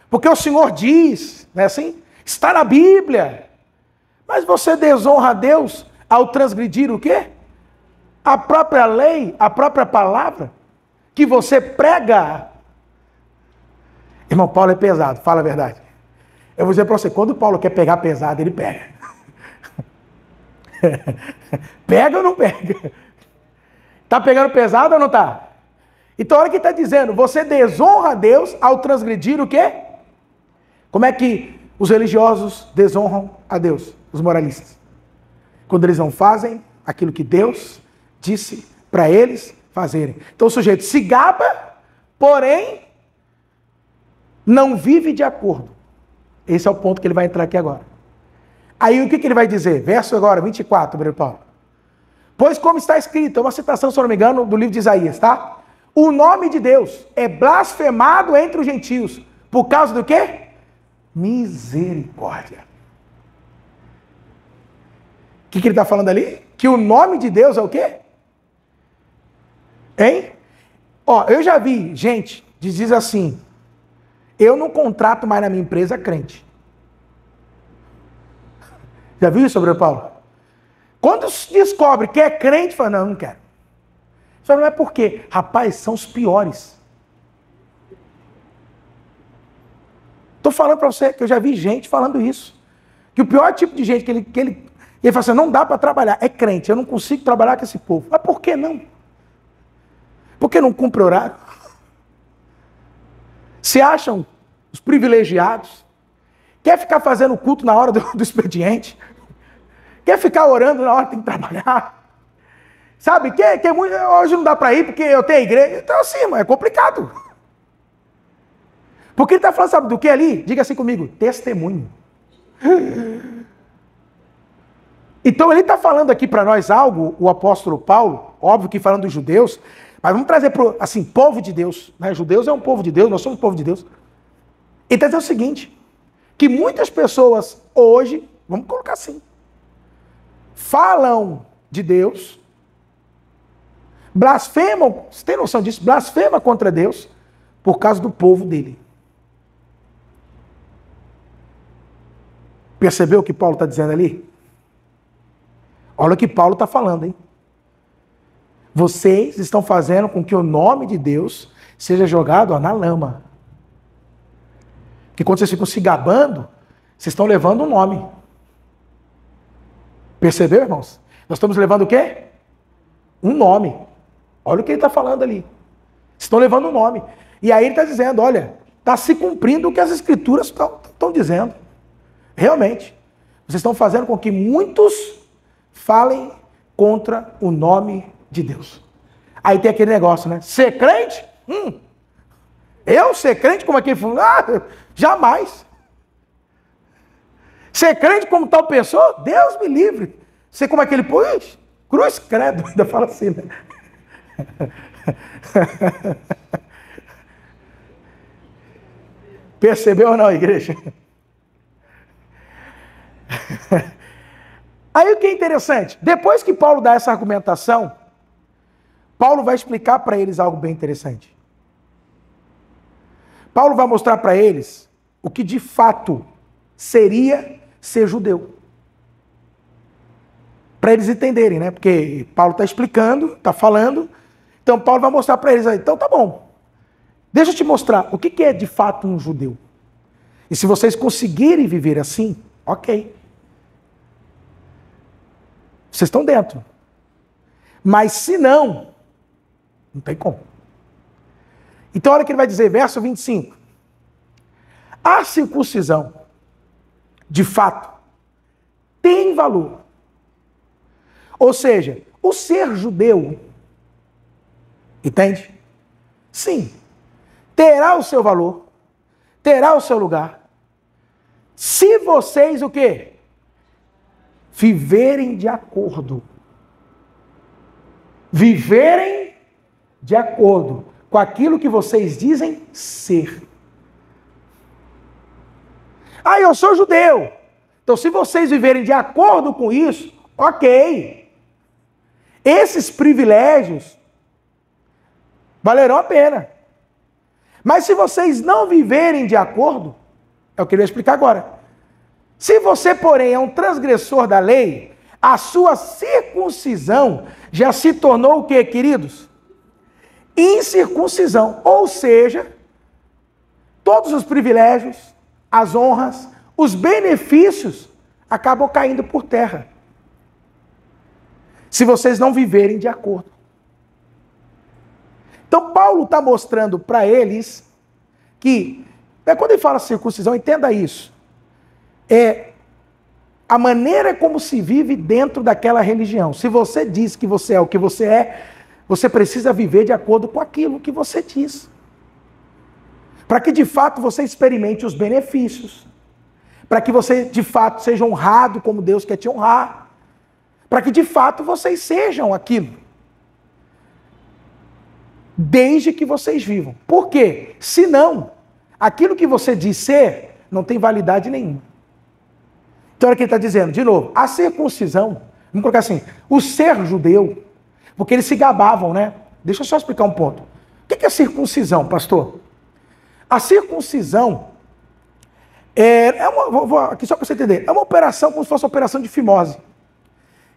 Porque o Senhor diz, não é assim? Está na Bíblia. Mas você desonra a Deus ao transgredir o quê? A própria lei, a própria palavra que você prega. Irmão, Paulo é pesado, fala a verdade. Eu vou dizer para você, quando Paulo quer pegar pesado, ele pega. Pega ou não pega? Está pegando pesado ou não está? Então olha o que está dizendo, você desonra a Deus ao transgredir o quê? Como é que os religiosos desonram a Deus, os moralistas? Quando eles não fazem aquilo que Deus disse para eles fazerem. Então o sujeito se gaba, porém não vive de acordo. Esse é o ponto que ele vai entrar aqui agora. Aí o que ele vai dizer? Verso agora, 24, Obreiro Paulo. Pois como está escrito, é uma citação, se não me engano, do livro de Isaías, tá? O nome de Deus é blasfemado entre os gentios. Por causa do quê? Misericórdia. O que ele está falando ali? Que o nome de Deus é o quê? Hein? Ó, eu já vi gente que diz assim, eu não contrato mais na minha empresa crente. Já viu isso, Obreiro Paulo? Quando se descobre que é crente, fala, não quero. Só não é por quê? Rapaz, são os piores. Estou falando para você que eu já vi gente falando isso. Que o pior tipo de gente que ele fala assim, não dá para trabalhar, é crente, eu não consigo trabalhar com esse povo. Mas por que não? Por que não cumpre horário? Se acham os privilegiados? Quer ficar fazendo culto na hora do expediente? Quer ficar orando na hora que tem que trabalhar? Sabe, hoje não dá para ir porque eu tenho a igreja. Então assim, é complicado. Porque ele está falando, sabe do que ali? Diga assim comigo, testemunho. Então ele está falando aqui para nós algo, o apóstolo Paulo, óbvio que falando dos judeus, mas vamos trazer para assim, povo de Deus. Né? Judeus é um povo de Deus, nós somos povo de Deus. Ele está dizendo o seguinte, que muitas pessoas hoje, vamos colocar assim, falam de Deus, blasfemam, você tem noção disso? Blasfema contra Deus por causa do povo dele. Percebeu o que Paulo está dizendo ali? Olha o que Paulo está falando, hein? Vocês estão fazendo com que o nome de Deus seja jogado na lama. Porque quando vocês ficam se gabando, vocês estão levando um nome. Percebeu, irmãos? Nós estamos levando o quê? Um nome. Olha o que ele está falando ali. Estão levando um nome. E aí ele está dizendo, olha, está se cumprindo o que as escrituras estão dizendo. Realmente. Vocês estão fazendo com que muitos falem contra o nome de Deus. Aí tem aquele negócio, né? Ser crente? Eu ser crente como aquele fulano? Jamais. Ser crente como tal pessoa? Deus me livre. Ser como aquele pois? Cruz credo. Ainda fala assim, né? Percebeu ou não, igreja? Aí o que é interessante? Depois que Paulo dá essa argumentação, Paulo vai explicar para eles algo bem interessante. Paulo vai mostrar para eles o que de fato seria ser judeu. Para eles entenderem, né? Porque Paulo está explicando, está falando. Então Paulo vai mostrar para eles aí. Então tá bom. Deixa eu te mostrar o que é de fato um judeu. E se vocês conseguirem viver assim, ok. Vocês estão dentro. Mas se não, não tem como. Então olha o que ele vai dizer, verso 25. A circuncisão de fato, tem valor. Ou seja, o ser judeu, entende? Sim, terá o seu valor, terá o seu lugar, se vocês o quê? Viverem de acordo. Viverem de acordo com aquilo que vocês dizem ser. Ah, eu sou judeu. Então, se vocês viverem de acordo com isso, ok. Esses privilégios valerão a pena. Mas se vocês não viverem de acordo, é o que eu vou explicar agora. Se você, porém, é um transgressor da lei, a sua circuncisão já se tornou o quê, queridos? Incircuncisão. Ou seja, todos os privilégios, as honras, os benefícios acabam caindo por terra. Se vocês não viverem de acordo. Então, Paulo está mostrando para eles que, quando ele fala circuncisão, entenda isso. É a maneira como se vive dentro daquela religião. Se você diz que você é o que você é, você precisa viver de acordo com aquilo que você diz. Para que de fato você experimente os benefícios. Para que você de fato seja honrado como Deus quer te honrar. Para que de fato vocês sejam aquilo. Desde que vocês vivam. Por quê? Senão, aquilo que você diz ser não tem validade nenhuma. Então, olha o que ele está dizendo, de novo, a circuncisão, vamos colocar assim, o ser judeu, porque eles se gabavam, né? Deixa eu só explicar um ponto. O que é circuncisão, pastor? A circuncisão aqui só para você entender, é uma operação como se fosse uma operação de fimose,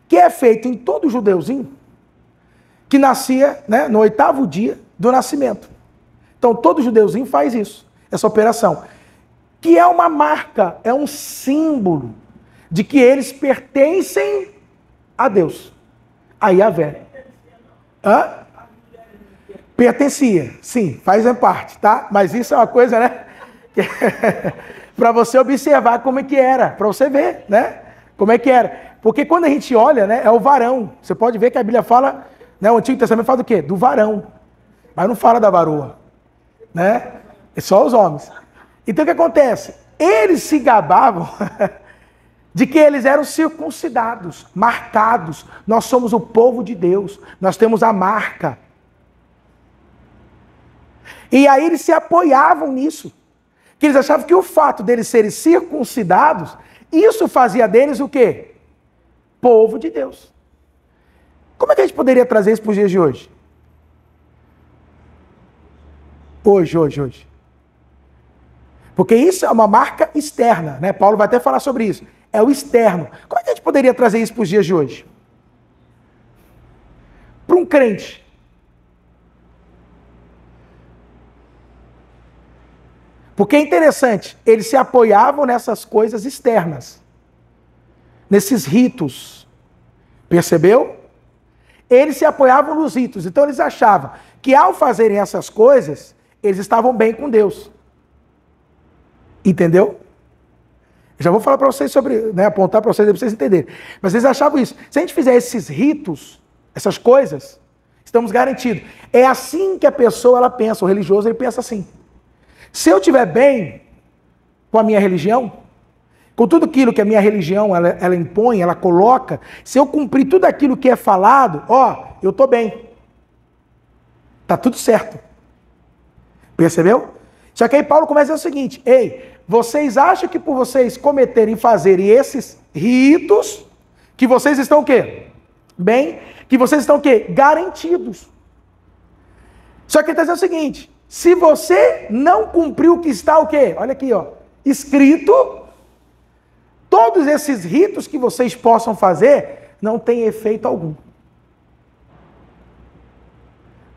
que é feita em todo judeuzinho que nascia, né, no 8º dia do nascimento. Então, todo judeuzinho faz isso, essa operação, que é uma marca, é um símbolo de que eles pertencem a Deus, a Yahvé. Hã? Pertencia, sim, faz parte, tá? Mas isso é uma coisa, né? Para você observar como é que era, para você ver, né? Como é que era. Porque quando a gente olha, né, é o varão. Você pode ver que a Bíblia fala, né, o Antigo Testamento fala do quê? Do varão. Mas não fala da varoa, né? É só os homens. Então o que acontece? Eles se gabavam de que eles eram circuncidados, marcados. Nós somos o povo de Deus, nós temos a marca. E aí eles se apoiavam nisso. Que eles achavam que o fato deles serem circuncidados, isso fazia deles o quê? Povo de Deus. Como é que a gente poderia trazer isso para os dias de hoje? Hoje. Porque isso é uma marca externa, né? Paulo vai até falar sobre isso. É o externo. Como é que a gente poderia trazer isso para os dias de hoje? Para um crente. Porque é interessante, eles se apoiavam nessas coisas externas, nesses ritos. Percebeu? Eles se apoiavam nos ritos. Então eles achavam que ao fazerem essas coisas, eles estavam bem com Deus. Entendeu? Eu já vou falar para vocês sobre, né, apontar para vocês entenderem. Mas eles achavam isso. Se a gente fizer esses ritos, essas coisas, estamos garantidos. É assim que a pessoa ela pensa, o religioso ele pensa assim. Se eu estiver bem com a minha religião, com tudo aquilo que a minha religião ela impõe, ela coloca, se eu cumprir tudo aquilo que é falado, eu estou bem. Está tudo certo. Percebeu? Só que aí Paulo começa a dizer o seguinte, vocês acham que por vocês cometerem e fazerem esses ritos, que vocês estão o quê? Bem, que vocês estão o quê? Garantidos. Só que ele está dizendo o seguinte, se você não cumpriu o que está o quê? Olha aqui, escrito, todos esses ritos que vocês possam fazer não têm efeito algum.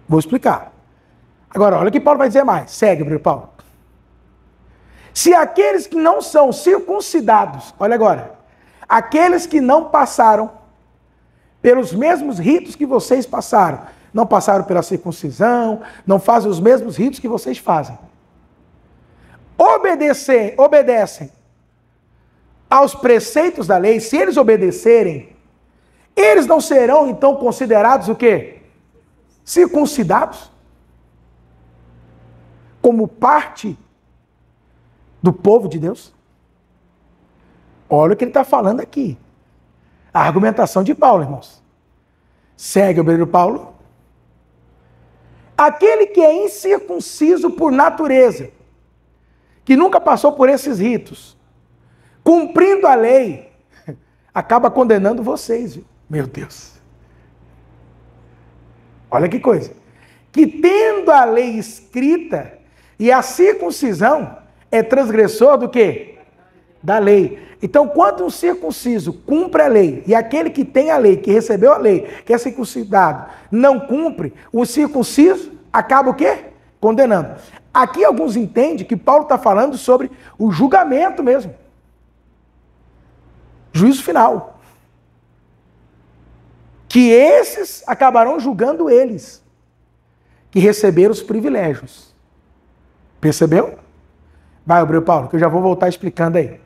Vou explicar. Agora, olha o que Paulo vai dizer mais. Segue, Paulo. Se aqueles que não são circuncidados, olha agora, aqueles que não passaram pelos mesmos ritos que vocês passaram, não passaram pela circuncisão, não fazem os mesmos ritos que vocês fazem. Obedecem aos preceitos da lei, se eles obedecerem, eles não serão então considerados o quê? Circuncidados? Como parte do povo de Deus? Olha o que ele está falando aqui. A argumentação de Paulo, irmãos. Segue o obreiro Paulo. Aquele que é incircunciso por natureza, que nunca passou por esses ritos, cumprindo a lei, acaba condenando vocês, viu? Meu Deus. Olha que coisa. Que tendo a lei escrita, e a circuncisão é transgressor do quê? Da lei. Então, quando um circunciso cumpre a lei, e aquele que tem a lei, que recebeu a lei, que é circuncidado, não cumpre, o circunciso acaba o quê? Condenando. Aqui alguns entendem que Paulo está falando sobre o julgamento mesmo. Juízo final. Que esses acabarão julgando eles, que receberam os privilégios. Percebeu? Vai, obreiro Paulo, que eu já vou voltar explicando aí.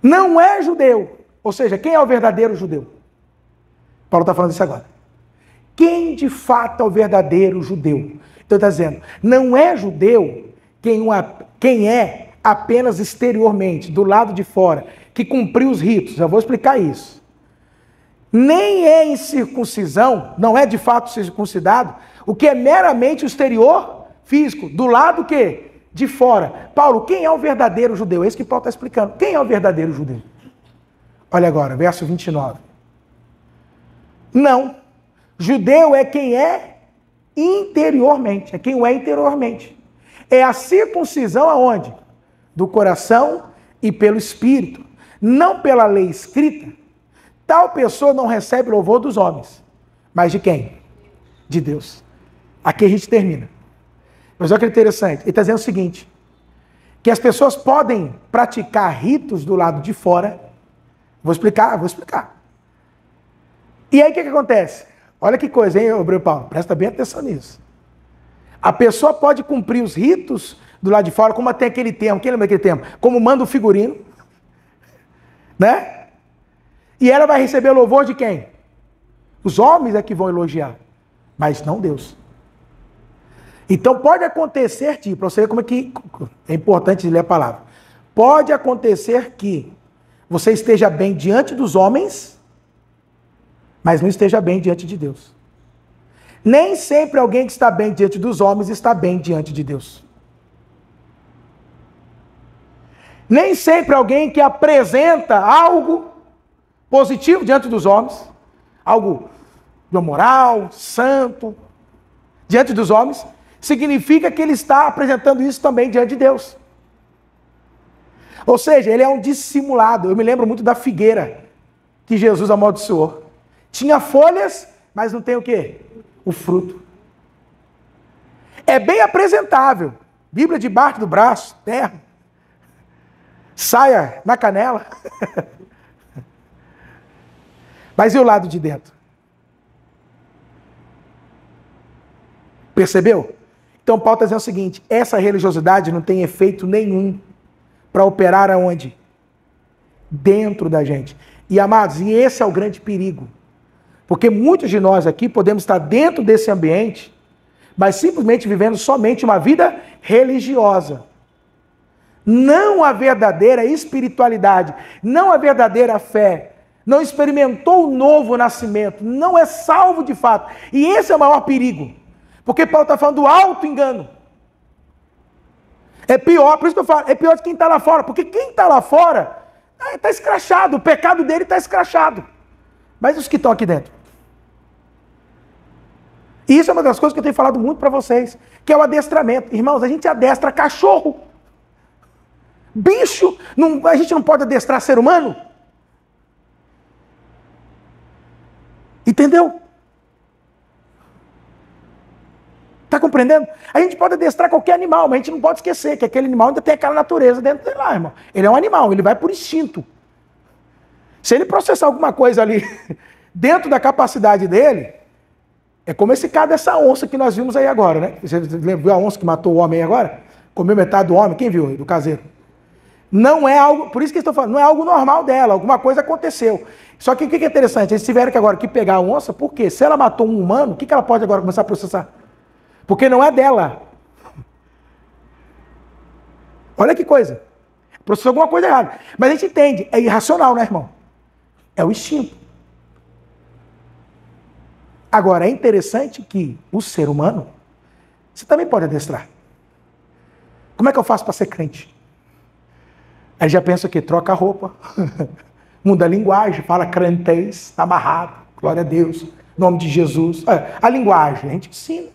Não é judeu. Ou seja, quem é o verdadeiro judeu? Paulo está falando isso agora. Quem de fato é o verdadeiro judeu? Então está dizendo, não é judeu quem é apenas exteriormente, do lado de fora, que cumpriu os ritos. Já vou explicar isso. Nem é em circuncisão, não é de fato circuncidado, o que é meramente o exterior físico, do lado que? De fora. Paulo, quem é o verdadeiro judeu? É isso que Paulo está explicando. Quem é o verdadeiro judeu? Olha agora, verso 29. Não. Judeu é quem é interiormente. É quem o é interiormente. É a circuncisão aonde? Do coração e pelo espírito. Não pela lei escrita. Tal pessoa não recebe louvor dos homens. Mas de quem? De Deus. Aqui a gente termina. Mas olha que interessante. Ele está dizendo o seguinte, que as pessoas podem praticar ritos do lado de fora. Vou explicar. E aí o que acontece? Olha que coisa, hein, obreiro Paulo? Presta bem atenção nisso. A pessoa pode cumprir os ritos do lado de fora, como tem aquele termo, quem lembra aquele termo? Como manda o figurino, né? E ela vai receber louvor de quem? Os homens é que vão elogiar, mas não Deus. Então pode acontecer que, para você ver como é que é importante ler a palavra, pode acontecer que você esteja bem diante dos homens, mas não esteja bem diante de Deus. Nem sempre alguém que está bem diante dos homens está bem diante de Deus. Nem sempre alguém que apresenta algo positivo diante dos homens, algo de moral, santo, diante dos homens, significa que ele está apresentando isso também diante de Deus. Ou seja, ele é um dissimulado. Eu me lembro muito da figueira que Jesus amaldiçoou. Tinha folhas, mas não tem o quê? O fruto. É bem apresentável. Bíblia debaixo do braço, terra. Saia na canela. Mas e o lado de dentro? Percebeu? Então Paulo está dizendo o seguinte, essa religiosidade não tem efeito nenhum para operar aonde? Dentro da gente. E amados, e esse é o grande perigo. Porque muitos de nós aqui podemos estar dentro desse ambiente, mas simplesmente vivendo somente uma vida religiosa. Não a verdadeira espiritualidade, não a verdadeira fé. Não experimentou o novo nascimento, não é salvo de fato. E esse é o maior perigo. Porque Paulo está falando do auto-engano. É pior, por isso que eu falo, é pior de quem está lá fora. Porque quem está lá fora está escrachado, o pecado dele está escrachado. Mas os que estão aqui dentro? E isso é uma das coisas que eu tenho falado muito para vocês, que é o adestramento. Irmãos, a gente adestra cachorro. Bicho, a gente não pode adestrar ser humano? Entendeu? Está compreendendo? A gente pode adestrar qualquer animal, mas a gente não pode esquecer que aquele animal ainda tem aquela natureza dentro dele lá, irmão. Ele é um animal, ele vai por instinto. Se ele processar alguma coisa ali dentro da capacidade dele, é como esse caso dessa onça que nós vimos aí agora, né? Você viu a onça que matou o homem aí agora? Comeu metade do homem, quem viu? Do caseiro. Não é algo, por isso que eu estou falando, não é algo normal dela, alguma coisa aconteceu. Só que o que é interessante? Eles tiveram que agora que pegar a onça, por quê? Se ela matou um humano, o que ela pode agora começar a processar? Porque não é dela. Olha que coisa. Processou alguma coisa errada. Mas a gente entende, é irracional, né, irmão? É o instinto. Agora, é interessante que o ser humano, você também pode adestrar. Como é que eu faço para ser crente? Aí já pensa que troca a roupa, muda a linguagem, fala crentez, está amarrado, glória a Deus, nome de Jesus. A linguagem, a gente ensina.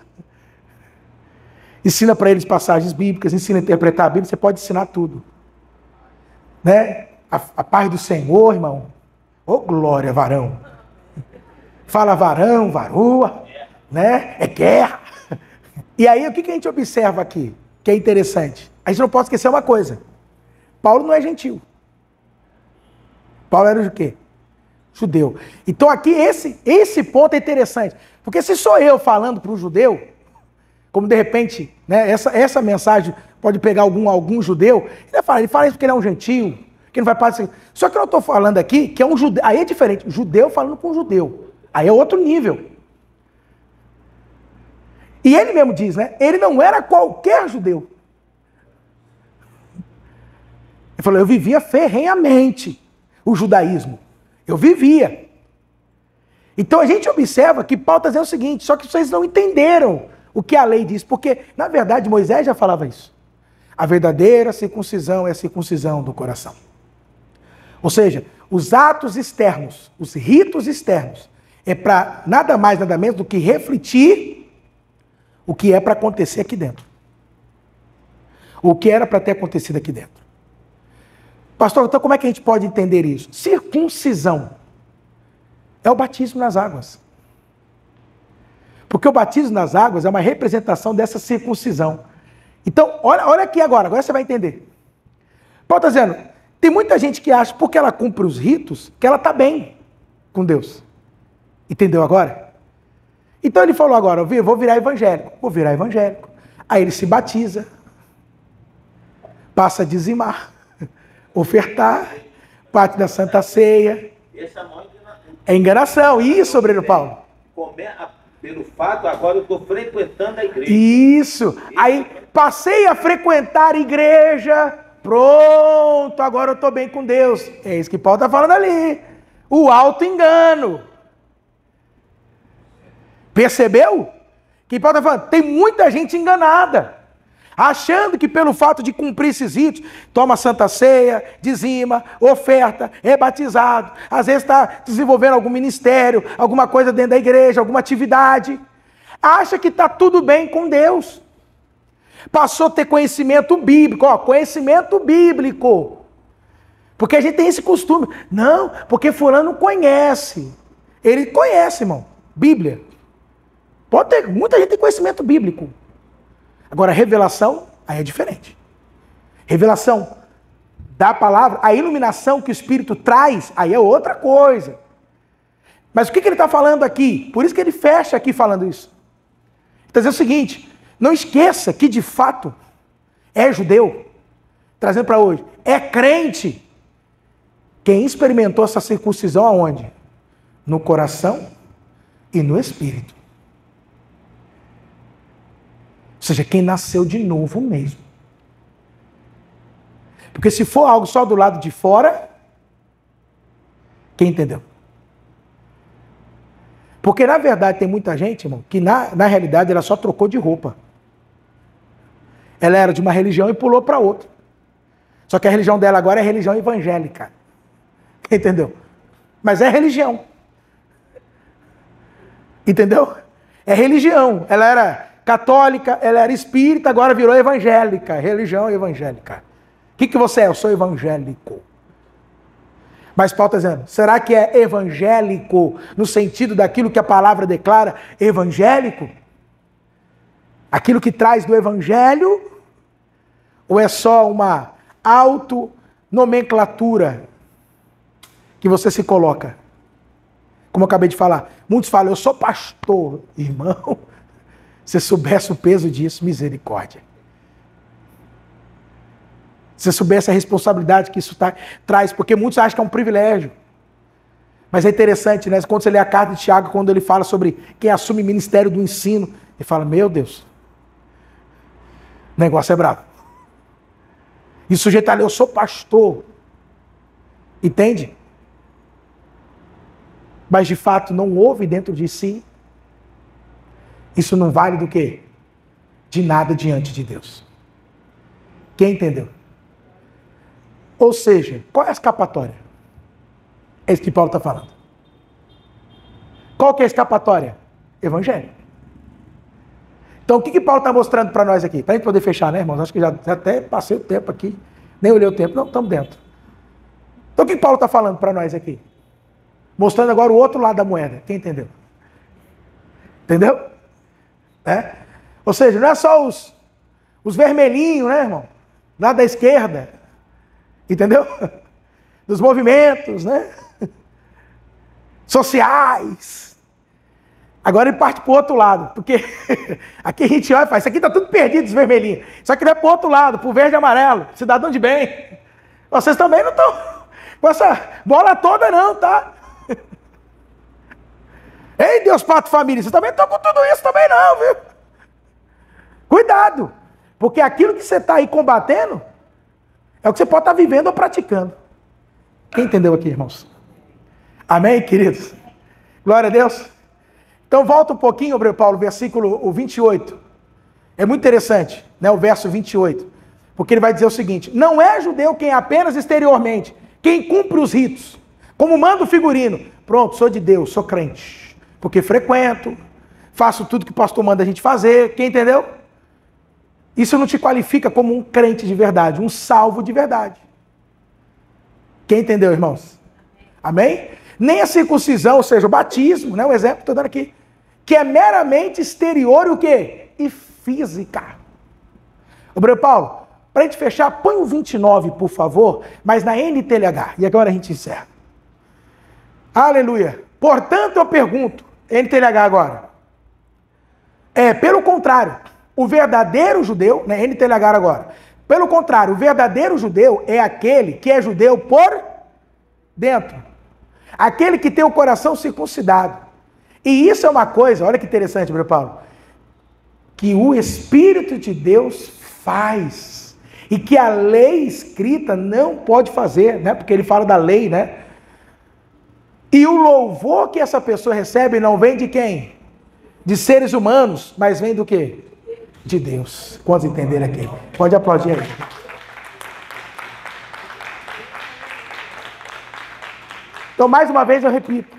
Ensina para eles passagens bíblicas, ensina a interpretar a Bíblia, você pode ensinar tudo. Né? A paz do Senhor, irmão. Ô, glória, varão. Fala varão, varoa, né? É guerra. E aí, o que a gente observa aqui, que é interessante? A gente não pode esquecer uma coisa. Paulo não é gentil. Paulo era o quê? Judeu. Então aqui, esse ponto é interessante. Porque se sou eu falando para o judeu, como de repente, né, essa mensagem pode pegar algum judeu, ele fala isso porque ele é um gentio, que não vai parecer. Só que eu não estou falando aqui que é um judeu. Aí é diferente. Judeu falando com judeu. Aí é outro nível. E ele mesmo diz, né? Ele não era qualquer judeu. Ele falou, eu vivia ferrenhamente o judaísmo. Eu vivia. Então a gente observa que Paulo está dizendo o seguinte, só que vocês não entenderam o que a lei diz, porque, na verdade, Moisés já falava isso. A verdadeira circuncisão é a circuncisão do coração. Ou seja, os atos externos, os ritos externos, é para nada mais, nada menos do que refletir o que é para acontecer aqui dentro. O que era para ter acontecido aqui dentro. Pastor, então como é que a gente pode entender isso? Circuncisão é o batismo nas águas. Porque o batismo nas águas é uma representação dessa circuncisão. Então, olha aqui agora você vai entender. Paulo está dizendo, tem muita gente que acha, porque ela cumpre os ritos, que ela está bem com Deus. Entendeu agora? Então ele falou agora, eu vou virar evangélico. Vou virar evangélico. Aí ele se batiza, passa a dizimar, ofertar, parte da Santa Ceia. É enganação. Isso, obreiro Paulo. Pelo fato, agora eu estou frequentando a igreja. Isso. Aí passei a frequentar a igreja, pronto, agora eu estou bem com Deus. É isso que Paulo está falando ali. O auto-engano. Percebeu? Que Paulo está falando, tem muita gente enganada. Achando que pelo fato de cumprir esses ritos, toma Santa Ceia, dizima, oferta, é batizado, às vezes está desenvolvendo algum ministério, alguma coisa dentro da igreja, alguma atividade, acha que está tudo bem com Deus. Passou a ter conhecimento bíblico, conhecimento bíblico. Porque a gente tem esse costume. Não, porque fulano conhece. Ele conhece, irmão, Bíblia. Pode ter, muita gente tem conhecimento bíblico. Agora, revelação, aí é diferente. Revelação da palavra, a iluminação que o Espírito traz, aí é outra coisa. Mas o que ele está falando aqui? Por isso que ele fecha aqui falando isso. Ele está dizendo o seguinte, não esqueça que de fato é judeu, trazendo para hoje, é crente. Quem experimentou essa circuncisão aonde? No coração e no espírito. Ou seja, quem nasceu de novo mesmo. Porque se for algo só do lado de fora, quem entendeu? Porque na verdade tem muita gente, irmão, que na realidade ela só trocou de roupa. Ela era de uma religião e pulou para outra. Só que a religião dela agora é religião evangélica. Entendeu? Mas é religião. Entendeu? É religião. Ela era católica, ela era espírita, agora virou evangélica, religião evangélica. O que você é? Eu sou evangélico. Mas Paulo está dizendo, será que é evangélico no sentido daquilo que a palavra declara evangélico? Aquilo que traz do evangelho? Ou é só uma autonomenclatura que você se coloca? Como eu acabei de falar, muitos falam, eu sou pastor, irmão. Se soubesse o peso disso, misericórdia. Se você soubesse a responsabilidade que isso traz, porque muitos acham que é um privilégio. Mas é interessante, né? Quando você lê a carta de Tiago, quando ele fala sobre quem assume o ministério do ensino, ele fala, meu Deus, o negócio é bravo. E o sujeito ali, eu sou pastor. Entende? Mas de fato não houve dentro de si. Isso não vale do quê? De nada diante de Deus. Quem entendeu? Ou seja, qual é a escapatória? É isso que Paulo está falando. Qual que é a escapatória? Evangelho. Então, o que Paulo está mostrando para nós aqui? Para a gente poder fechar, né, irmãos? Acho que já até passei o tempo aqui. Nem olhei o tempo. Não, estamos dentro. Então, o que Paulo está falando para nós aqui? Mostrando agora o outro lado da moeda. Quem entendeu? Entendeu? É? Ou seja, não é só os vermelhinhos, né, irmão? Lá da esquerda. Entendeu? Dos movimentos, né? Sociais. Agora ele parte para o outro lado, porque aqui a gente olha e fala, isso aqui está tudo perdido, os vermelhinhos. Isso aqui vai para o outro lado, para o verde e amarelo, cidadão de bem. Vocês também não estão com essa bola toda não, tá? Ei, Deus, Pato, família, vocês também estão com tudo isso também não, viu? Cuidado, porque aquilo que você está aí combatendo é o que você pode estar vivendo ou praticando. Quem entendeu aqui, irmãos? Amém, queridos? Glória a Deus. Então volta um pouquinho, Paulo, versículo 28. É muito interessante, né, o verso 28. Porque ele vai dizer o seguinte, não é judeu quem apenas exteriormente, quem cumpre os ritos, como manda o figurino. Pronto, sou de Deus, sou crente, porque frequento, faço tudo que o pastor manda a gente fazer, quem entendeu? Isso não te qualifica como um crente de verdade, um salvo de verdade. Quem entendeu, irmãos? Amém? Nem a circuncisão, ou seja, o batismo, né, o exemplo que estou dando aqui, que é meramente exterior e o quê? E física. Ô, Paulo, para a gente fechar, põe o 29, por favor, mas na NTLH, e agora a gente encerra. Aleluia. Portanto, eu pergunto, NTLH agora, pelo contrário, o verdadeiro judeu, né, NTLH agora, pelo contrário, o verdadeiro judeu é aquele que é judeu por dentro. Aquele que tem o coração circuncidado. E isso é uma coisa, olha que interessante, meu Paulo, que o Espírito de Deus faz. E que a lei escrita não pode fazer, né? Porque ele fala da lei, né? E o louvor que essa pessoa recebe não vem de quem? De seres humanos, mas vem do quê? De Deus. Quantos entenderam aqui? Pode aplaudir aí. Então, mais uma vez eu repito.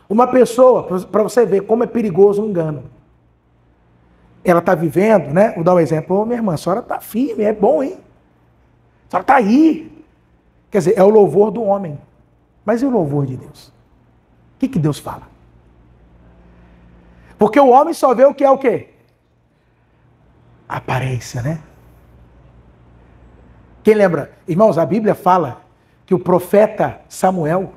Uma pessoa, para você ver como é perigoso o engano. Ela está vivendo, né? Vou dar um exemplo. Ô, minha irmã, a senhora está firme, é bom, hein? A senhora está aí. Quer dizer, é o louvor do homem. Mas e o louvor de Deus? O que Deus fala? Porque o homem só vê o que é o quê? A aparência, né? Quem lembra? Irmãos, a Bíblia fala que o profeta Samuel,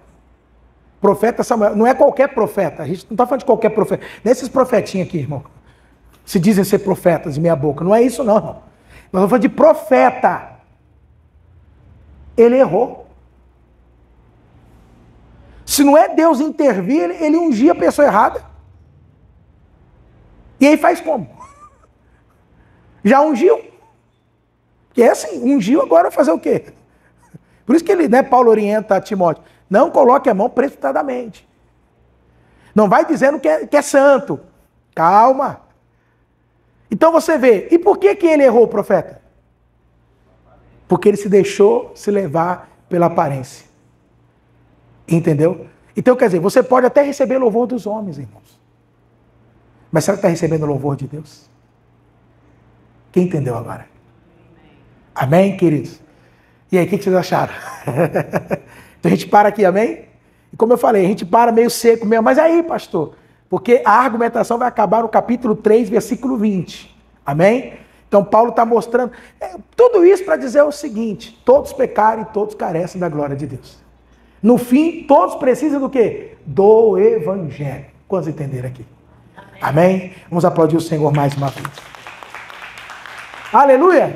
não é qualquer profeta, a gente não está falando de qualquer profeta, nesses profetinhos aqui, irmão, se dizem ser profetas de meia boca, não é isso não, irmão. Nós estamos falando de profeta. Ele errou. Se não é Deus intervir, ele ungia a pessoa errada. E aí faz como? Já ungiu. Porque é assim, ungiu, agora vai fazer o quê? Por isso que ele, né, Paulo orienta a Timóteo, não coloque a mão precipitadamente. Não vai dizendo que é santo. Calma. Então você vê, e por que ele errou, o profeta? Porque ele se deixou se levar pela aparência. Entendeu? Então, quer dizer, você pode até receber louvor dos homens, irmãos. Mas será que está recebendo louvor de Deus? Quem entendeu agora? Amém, queridos? E aí, o que vocês acharam? Então a gente para aqui, amém? E como eu falei, a gente para meio seco mesmo. Mas aí, pastor, porque a argumentação vai acabar no capítulo 3, versículo 20. Amém? Então Paulo está mostrando tudo isso para dizer o seguinte: todos pecaram e todos carecem da glória de Deus. No fim, todos precisam do quê? Do Evangelho. Quantos entenderam aqui? Amém? Vamos aplaudir o Senhor mais uma vez. Aleluia!